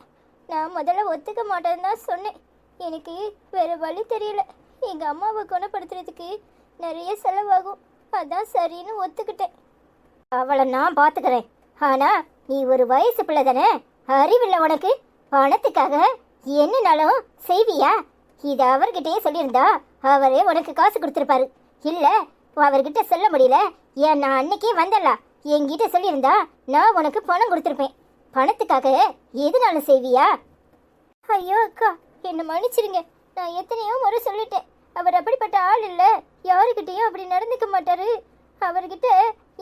நான் முதல்ல ஒத்துக்க மாட்டேன்னு தான் சொன்னேன். எனக்கு வேறு வழி தெரியல. எங்கள் அம்மாவை குணப்படுத்துறதுக்கு நிறைய செலவாகும், அதான் சரின்னு ஒத்துக்கிட்டேன். அவளை நான் பார்த்துக்கிறேன். ஆனால் நீ ஒரு வயசு பிள்ளை தானே, அறிவில்லை உனக்கு? பணத்துக்காக என்னனாலும் செய்வியா? இது அவர்கிட்டயே சொல்லியிருந்தா அவரே உனக்கு காசு கொடுத்துருப்பாரு. இல்லை அவர்கிட்ட சொல்ல முடியல. ஏன் நான் அன்னைக்கே வந்தல, என்கிட்ட சொல்லியிருந்தா நான் உனக்கு பணம் கொடுத்துருப்பேன். பணத்துக்காக எதுனாலும் செய்வியா? ஐயோ அக்கா, என்னை மன்னிச்சிருங்க. நான் எத்தனையோ முறை சொல்லிட்டேன், அவர் அப்படிப்பட்ட ஆள் இல்லை, யாருக்கிட்டையும் அப்படி நடந்துக்க மாட்டாரு, அவர்கிட்ட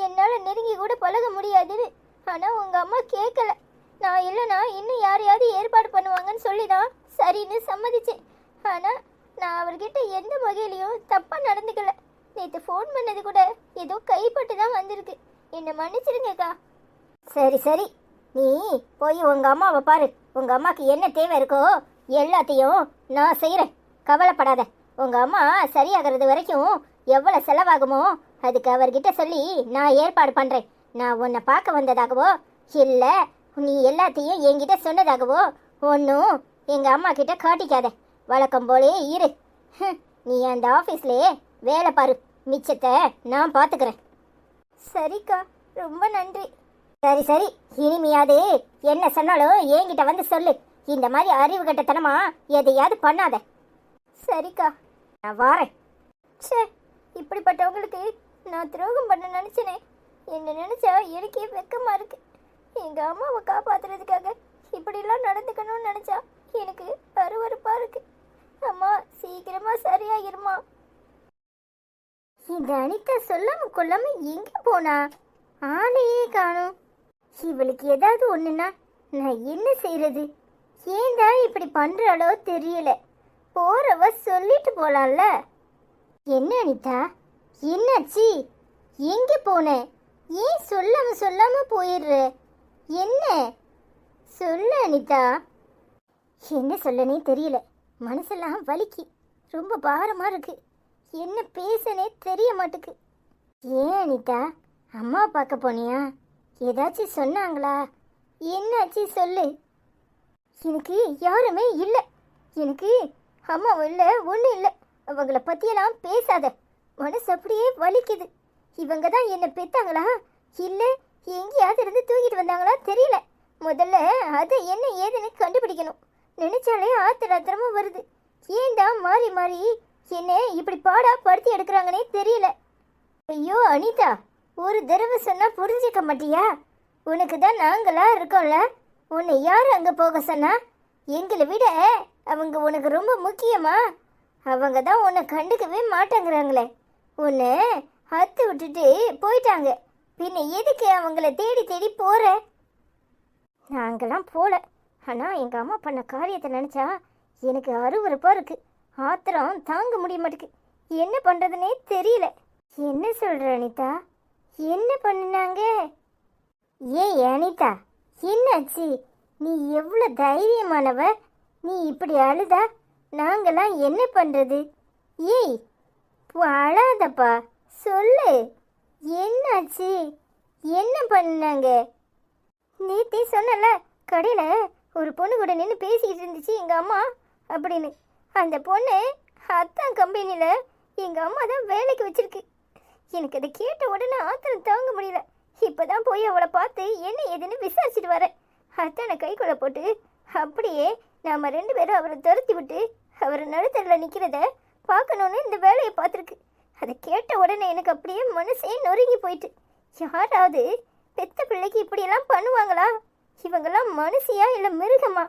என்னால் நெருங்கி கூட பழக முடியாதுன்னு. ஆனால் உங்கள் அம்மா கேட்கல. நான் இல்லைனா இன்னும் யாரையாவது ஏற்பாடு பண்ணுவாங்கன்னு சொல்லி தான் சரின்னு சம்மதிச்சேன். ஆனால் நான் அவர்கிட்ட எந்த வகையிலையும் தப்பாக நடந்துக்கல. நேற்று ஃபோன் பண்ணது கூட ஏதோ கைப்பட்டு தான் வந்திருக்கு. என்னை மன்னிச்சிருங்கக்கா. சரி சரி, நீ போய் உங்கள் அம்மாவை பாரு. உங்கள் அம்மாவுக்கு என்ன தேவை இருக்கோ எல்லாத்தையும் நான் செய்கிறேன், கவலைப்படாத. உங்கள் அம்மா சரியாகிறது வரைக்கும் எவ்வளோ செலவாகுமோ அதுக்கு அவர்கிட்ட சொல்லி நான் ஏற்பாடு பண்ணுறேன். நான் உன்னை பார்க்க வந்ததாகவோ இல்லை நீ எல்லாத்தையும் என்கிட்ட சொன்னதாகவோ ஒன்றும் எங்கள் அம்மா கிட்ட காட்டிக்காத. வழக்கம் போலே இரு. நீ அந்த ஆஃபீஸ்லேயே வேலை பாரு, மிச்சத்தை நான் பார்த்துக்கிறேன். சரிக்கா, ரொம்ப நன்றி. சரி சரி, இனிமையாது என்ன சொன்னாலும் என்கிட்ட வந்து சொல்லு. இந்த மாதிரி அறிவு கட்டத்தனமா எதையாவது பண்ணாத. சரிக்கா, நான் வாரேன். சே, இப்படிப்பட்டவங்களுக்கு நான் துரோகம் பண்ண நினச்சினே. என்ன நினச்சா எனக்கே வெக்கமாக இருக்கு. எங்கள் அம்மாவை காப்பாற்றுறதுக்காக இப்படிலாம் நடந்துக்கணும்னு நினச்சா எனக்கு அருவருப்பாக இருக்கு. அம்மா சீக்கிரமாக சரியாயிருமா. இந்த அனிதா சொல்லாம கொள்ளாம எங்கே போனா? ஆளையே காணும். இவளுக்கு ஏதாவது ஒன்றுனா நான் என்ன செய்யறது? ஏன்டா இப்படி பண்ணுறாளோ தெரியல. போறவ சொல்லிட்டு போலாம்ல. என்ன அனிதா, என்னாச்சு? எங்கே போன? ஏன் சொல்லாம போயிடுற? என்ன சொல்லு அனிதா. என்ன சொல்லனே தெரியல. மனசெல்லாம் வலிக்கு, ரொம்ப பாரமாக இருக்கு. என்ன பேசனே தெரிய மாட்டுக்கு. ஏன் அனிதா, அம்மா பார்க்க போனியா? ஏதாச்சும் சொன்னாங்களா? என்னாச்சு சொல்லு. எனக்கு யாருமே இல்லை. எனக்கு அம்மாவும் இல்லை, ஒன்றும் இல்லை. அவங்கள பற்றியெல்லாம் பேசாத. மனசு அப்படியே வலிக்குது. இவங்க தான் என்னை பெற்றாங்களா இல்லை எங்கேயாவது இருந்து தூக்கிட்டு வந்தாங்களா தெரியல. முதல்ல அதை என்ன ஏதுன்னு கண்டுபிடிக்கணும். நினைச்சாலே ஆத்திரமா வருது. ஏன்டா மாறி மாறி என்ன இப்படி பாடா படுத்தி எடுக்கிறாங்கன்னே தெரியல. ஐயோ அனிதா, ஒரு தடவை சொன்னா புரிஞ்சிக்க மாட்டியா? உனக்கு தான் நாங்களா இருக்கோம்ல. உன்னை யார் அங்கே போக சொன்னா? எங்களை விட அவங்க உனக்கு ரொம்ப முக்கியமா? அவங்க தான் உன்னை கண்டுக்கவே மாட்டேங்கிறாங்களே. உன்னை அத்து விட்டுட்டு போயிட்டாங்க. பின்ன எதுக்கு அவங்கள தேடி தேடி போற? நாங்களாம் போல. ஆனால் எங்கள் அம்மா பண்ண காரியத்தை நினச்சா எனக்கு அருவருப்பாக இருக்கு. ஆத்திரம் தாங்க முடிய மாட்டேக்கு. என்ன பண்ணுறதுனே தெரியல. என்ன சொல்கிற அனிதா? என்ன பண்ணினாங்க? ஏய் அனிதா, என்னாச்சு? நீ எவ்வளோ தைரியமானவ. நீ இப்படி அழுதா நாங்களாம் என்ன பண்ணுறது? ஏய் அழாதப்பா, சொல்லு. என்னாச்சு? என்ன பண்ணினாங்க? நேத்தே சொன்னல, கடையில் ஒரு பொண்ணு கூட நின்று பேசிக்கிட்டு இருந்துச்சு எங்கள் அம்மா அப்படின்னு. அந்த பொண்ணு அத்தான் கம்பெனியில் எங்கள் அம்மா தான் வேலைக்கு வச்சிருக்கு. எனக்கு அதை கேட்ட உடனே ஆத்திரம் தாங்க முடியல. இப்போ தான் போய் அவளை பார்த்து என்ன ஏதுன்னு விசாரிச்சுட்டு வரேன். அத்தானை கைக்குள்ளே போட்டு அப்படியே நாம் 2 பேரும் அவரை துரத்தி விட்டு அவரை நடுத்தரில் நிற்கிறத பார்க்கணுன்னு இந்த வேலையை பார்த்துருக்கு. அதை கேட்ட உடனே எனக்கு அப்படியே மனசே நொறுங்கி போயிட்டு. யாராவது பெத்த பிள்ளைக்கு இப்படியெல்லாம் பண்ணுவாங்களா? இவங்கெல்லாம் மனுஷியா இல்லை மிருகமா?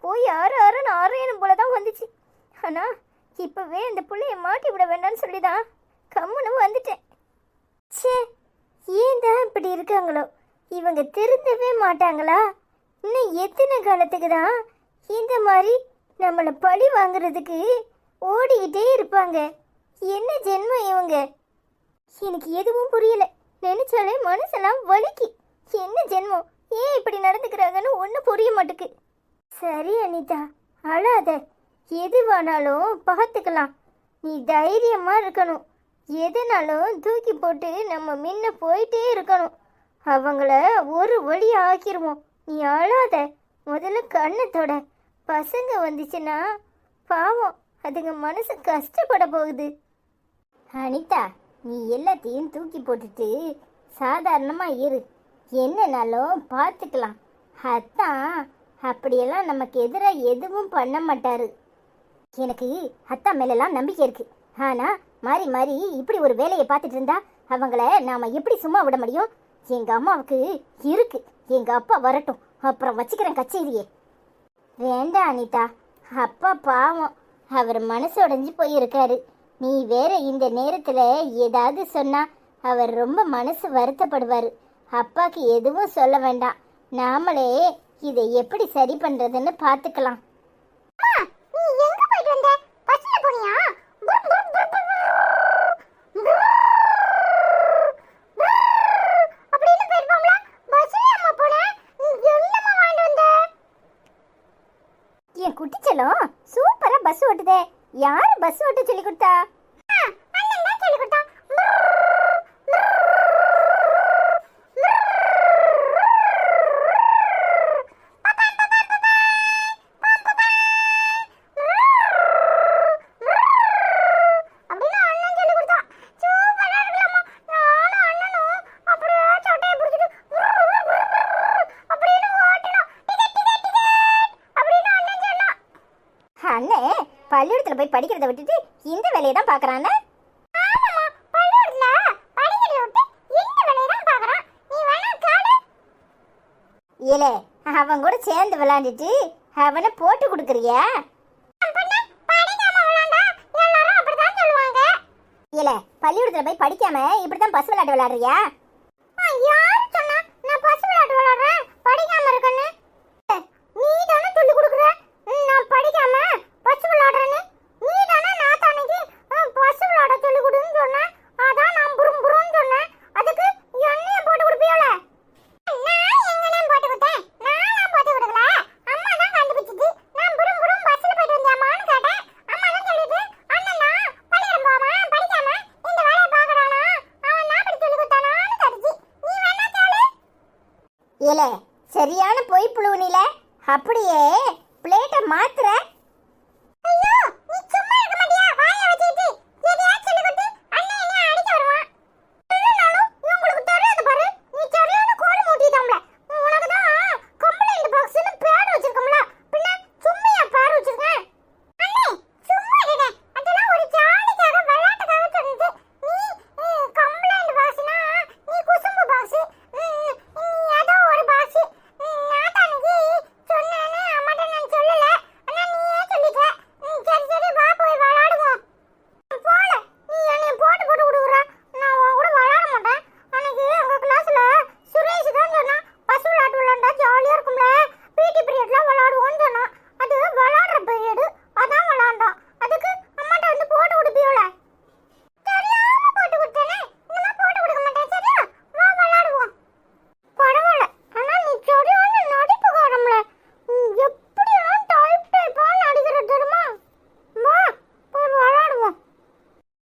போய் ஆறான்னு ஆறையணும் போல தான் வந்துச்சு. ஆனால் இப்போவே அந்த பிள்ளைய மாட்டி விட வேண்டாம்னு சொல்லி தான் கம்முன்னு வந்துட்டேன். சே, ஏன் தான் இப்படி இருக்காங்களோ? இவங்க திருந்தவே மாட்டாங்களா? இன்னும் எத்தனை காலத்துக்கு தான் இந்த மாதிரி நம்மளை பழி வாங்குறதுக்கு ஓடிக்கிட்டே இருப்பாங்க? என்ன ஜென்மம் இவங்க? எனக்கு எதுவும் புரியல. நினைச்சாலே மனசெல்லாம் வலிக்கு. என்ன ஜென்மம்? ஏன் இப்படி நடந்துக்கிறாங்கன்னு ஒன்றும் புரிய மாட்டுக்கு. சரி அனிதா, அழாத. எதுவானாலும் பார்த்துக்கலாம். நீ தைரியமாக இருக்கணும். எதுனாலும் தூக்கி போட்டு நம்ம முன்ன போயிட்டே இருக்கணும். அவங்கள ஒரு வழி ஆக்கிடுவோம். நீ அழாத, முதல்ல கண்ணத்தோட. பசங்க வந்துச்சுன்னா பாவம், அதுங்க மனசு கஷ்டப்பட போகுது. அனிதா, நீ எல்லாத்தையும் தூக்கி போட்டுட்டு சாதாரணமா இரு. என்னன்னாலும் பார்த்துக்கலாம். அத்தான் அப்படியெல்லாம் நமக்கு எதிராக எதுவும் பண்ண மாட்டாரு. எனக்கு அத்தா மேலெல்லாம் நம்பிக்கை இருக்கு. ஆனா மாறி மாறி இப்படி ஒரு வேலையை பார்த்துட்டு இருந்தா அவங்கள நாம எப்படி சும்மா விட முடியும்? எங்க அம்மாவுக்கு இருக்கு. எங்க அப்பா வரட்டும், அப்புறம் வச்சுக்கிறேன் கச்சேரியே. வேண்டாம் அனிதா, அப்பா பாவம், அவர் மனசு உடைஞ்சு போயிருக்காரு. நீ வேற இந்த நேரத்துல ஏதாவது சொன்னா அவர் ரொம்ப மனசு வருத்தப்படுவாரு. அப்பாக்கு எதுவும் சொல்ல வேண்டாம். நாமளே இதை எப்படி சரி பண்றதுன்னு பார்த்துக்கலாம். நீ எங்க போயிட்டு வந்த? பஸ்ல போனியா? அப்படின்னு போயிருப்போம்ல. பஸ்ல அம்மா போன. என்னம்மா வாங்கிட்டு வந்த? என் குட்டிச்சலம் சூப்பரா பஸ் ஓட்டுதே. யாரு பஸ் ஓட்ட சொல்லி கொடுத்தா? அண்ணன் தான் சொல்லி கொடுத்தான். அண்ணே பள்ளிக்கூடத்துல போய் படிக்கிறத விட்டுட்டு இந்த வேலையை தான் பாக்குறானே. ஏலே, அவன் கூட சேர்ந்து விளையாண்டுட்டு அவனை போட்டு கொடுக்குறியா? ஏலே, பள்ளிக்கூடத்துல போய் படிக்காம இப்படித்தான் பஸ் விளையாட்டு விளையாடுறியா? யார் சொன்னா நான் பஸ் விளையாட்டு விளையாடுறேன் படிக்காம இருக்கேன்னு? நீ தானே சொல்லி கொடுக்குற நான் படிக்காம பஸ் விளையாடுறேன்னு. நீ தானே நான் தானைக்கு பஸ் விளையாட சொல்லி கொடுன்னு சொன்னேன். அதான் நான் புரும் புரும்னு சொன்னேன். அதுக்கு என்னைய போட்டு கொடுப்பியோல? நான் எங்கனே போட்டு கொடுத்தேன்? நான் போட்டு கொடுக்கல. அம்மா தான் கண்டுபிடிச்சிச்சு. நான் புரும் புரும் பஸ்ல போயிட்டு வந்தியாமான்னு கேட்டேன். அம்மா தான் சொல்லிட்டு அண்ணன் தான் பள்ளிக்கூடம் போவான் படிக்காம இந்த வேலையை பார்க்கறானா அவன் நான் அப்படி சொல்லி கொடுத்தானான்னு கேட்டுச்சு. நீ வேணா கேளு. ஏலே, சரியான பொய் புழுவுனில. அப்படியே பிளேட்டை மாத்துற.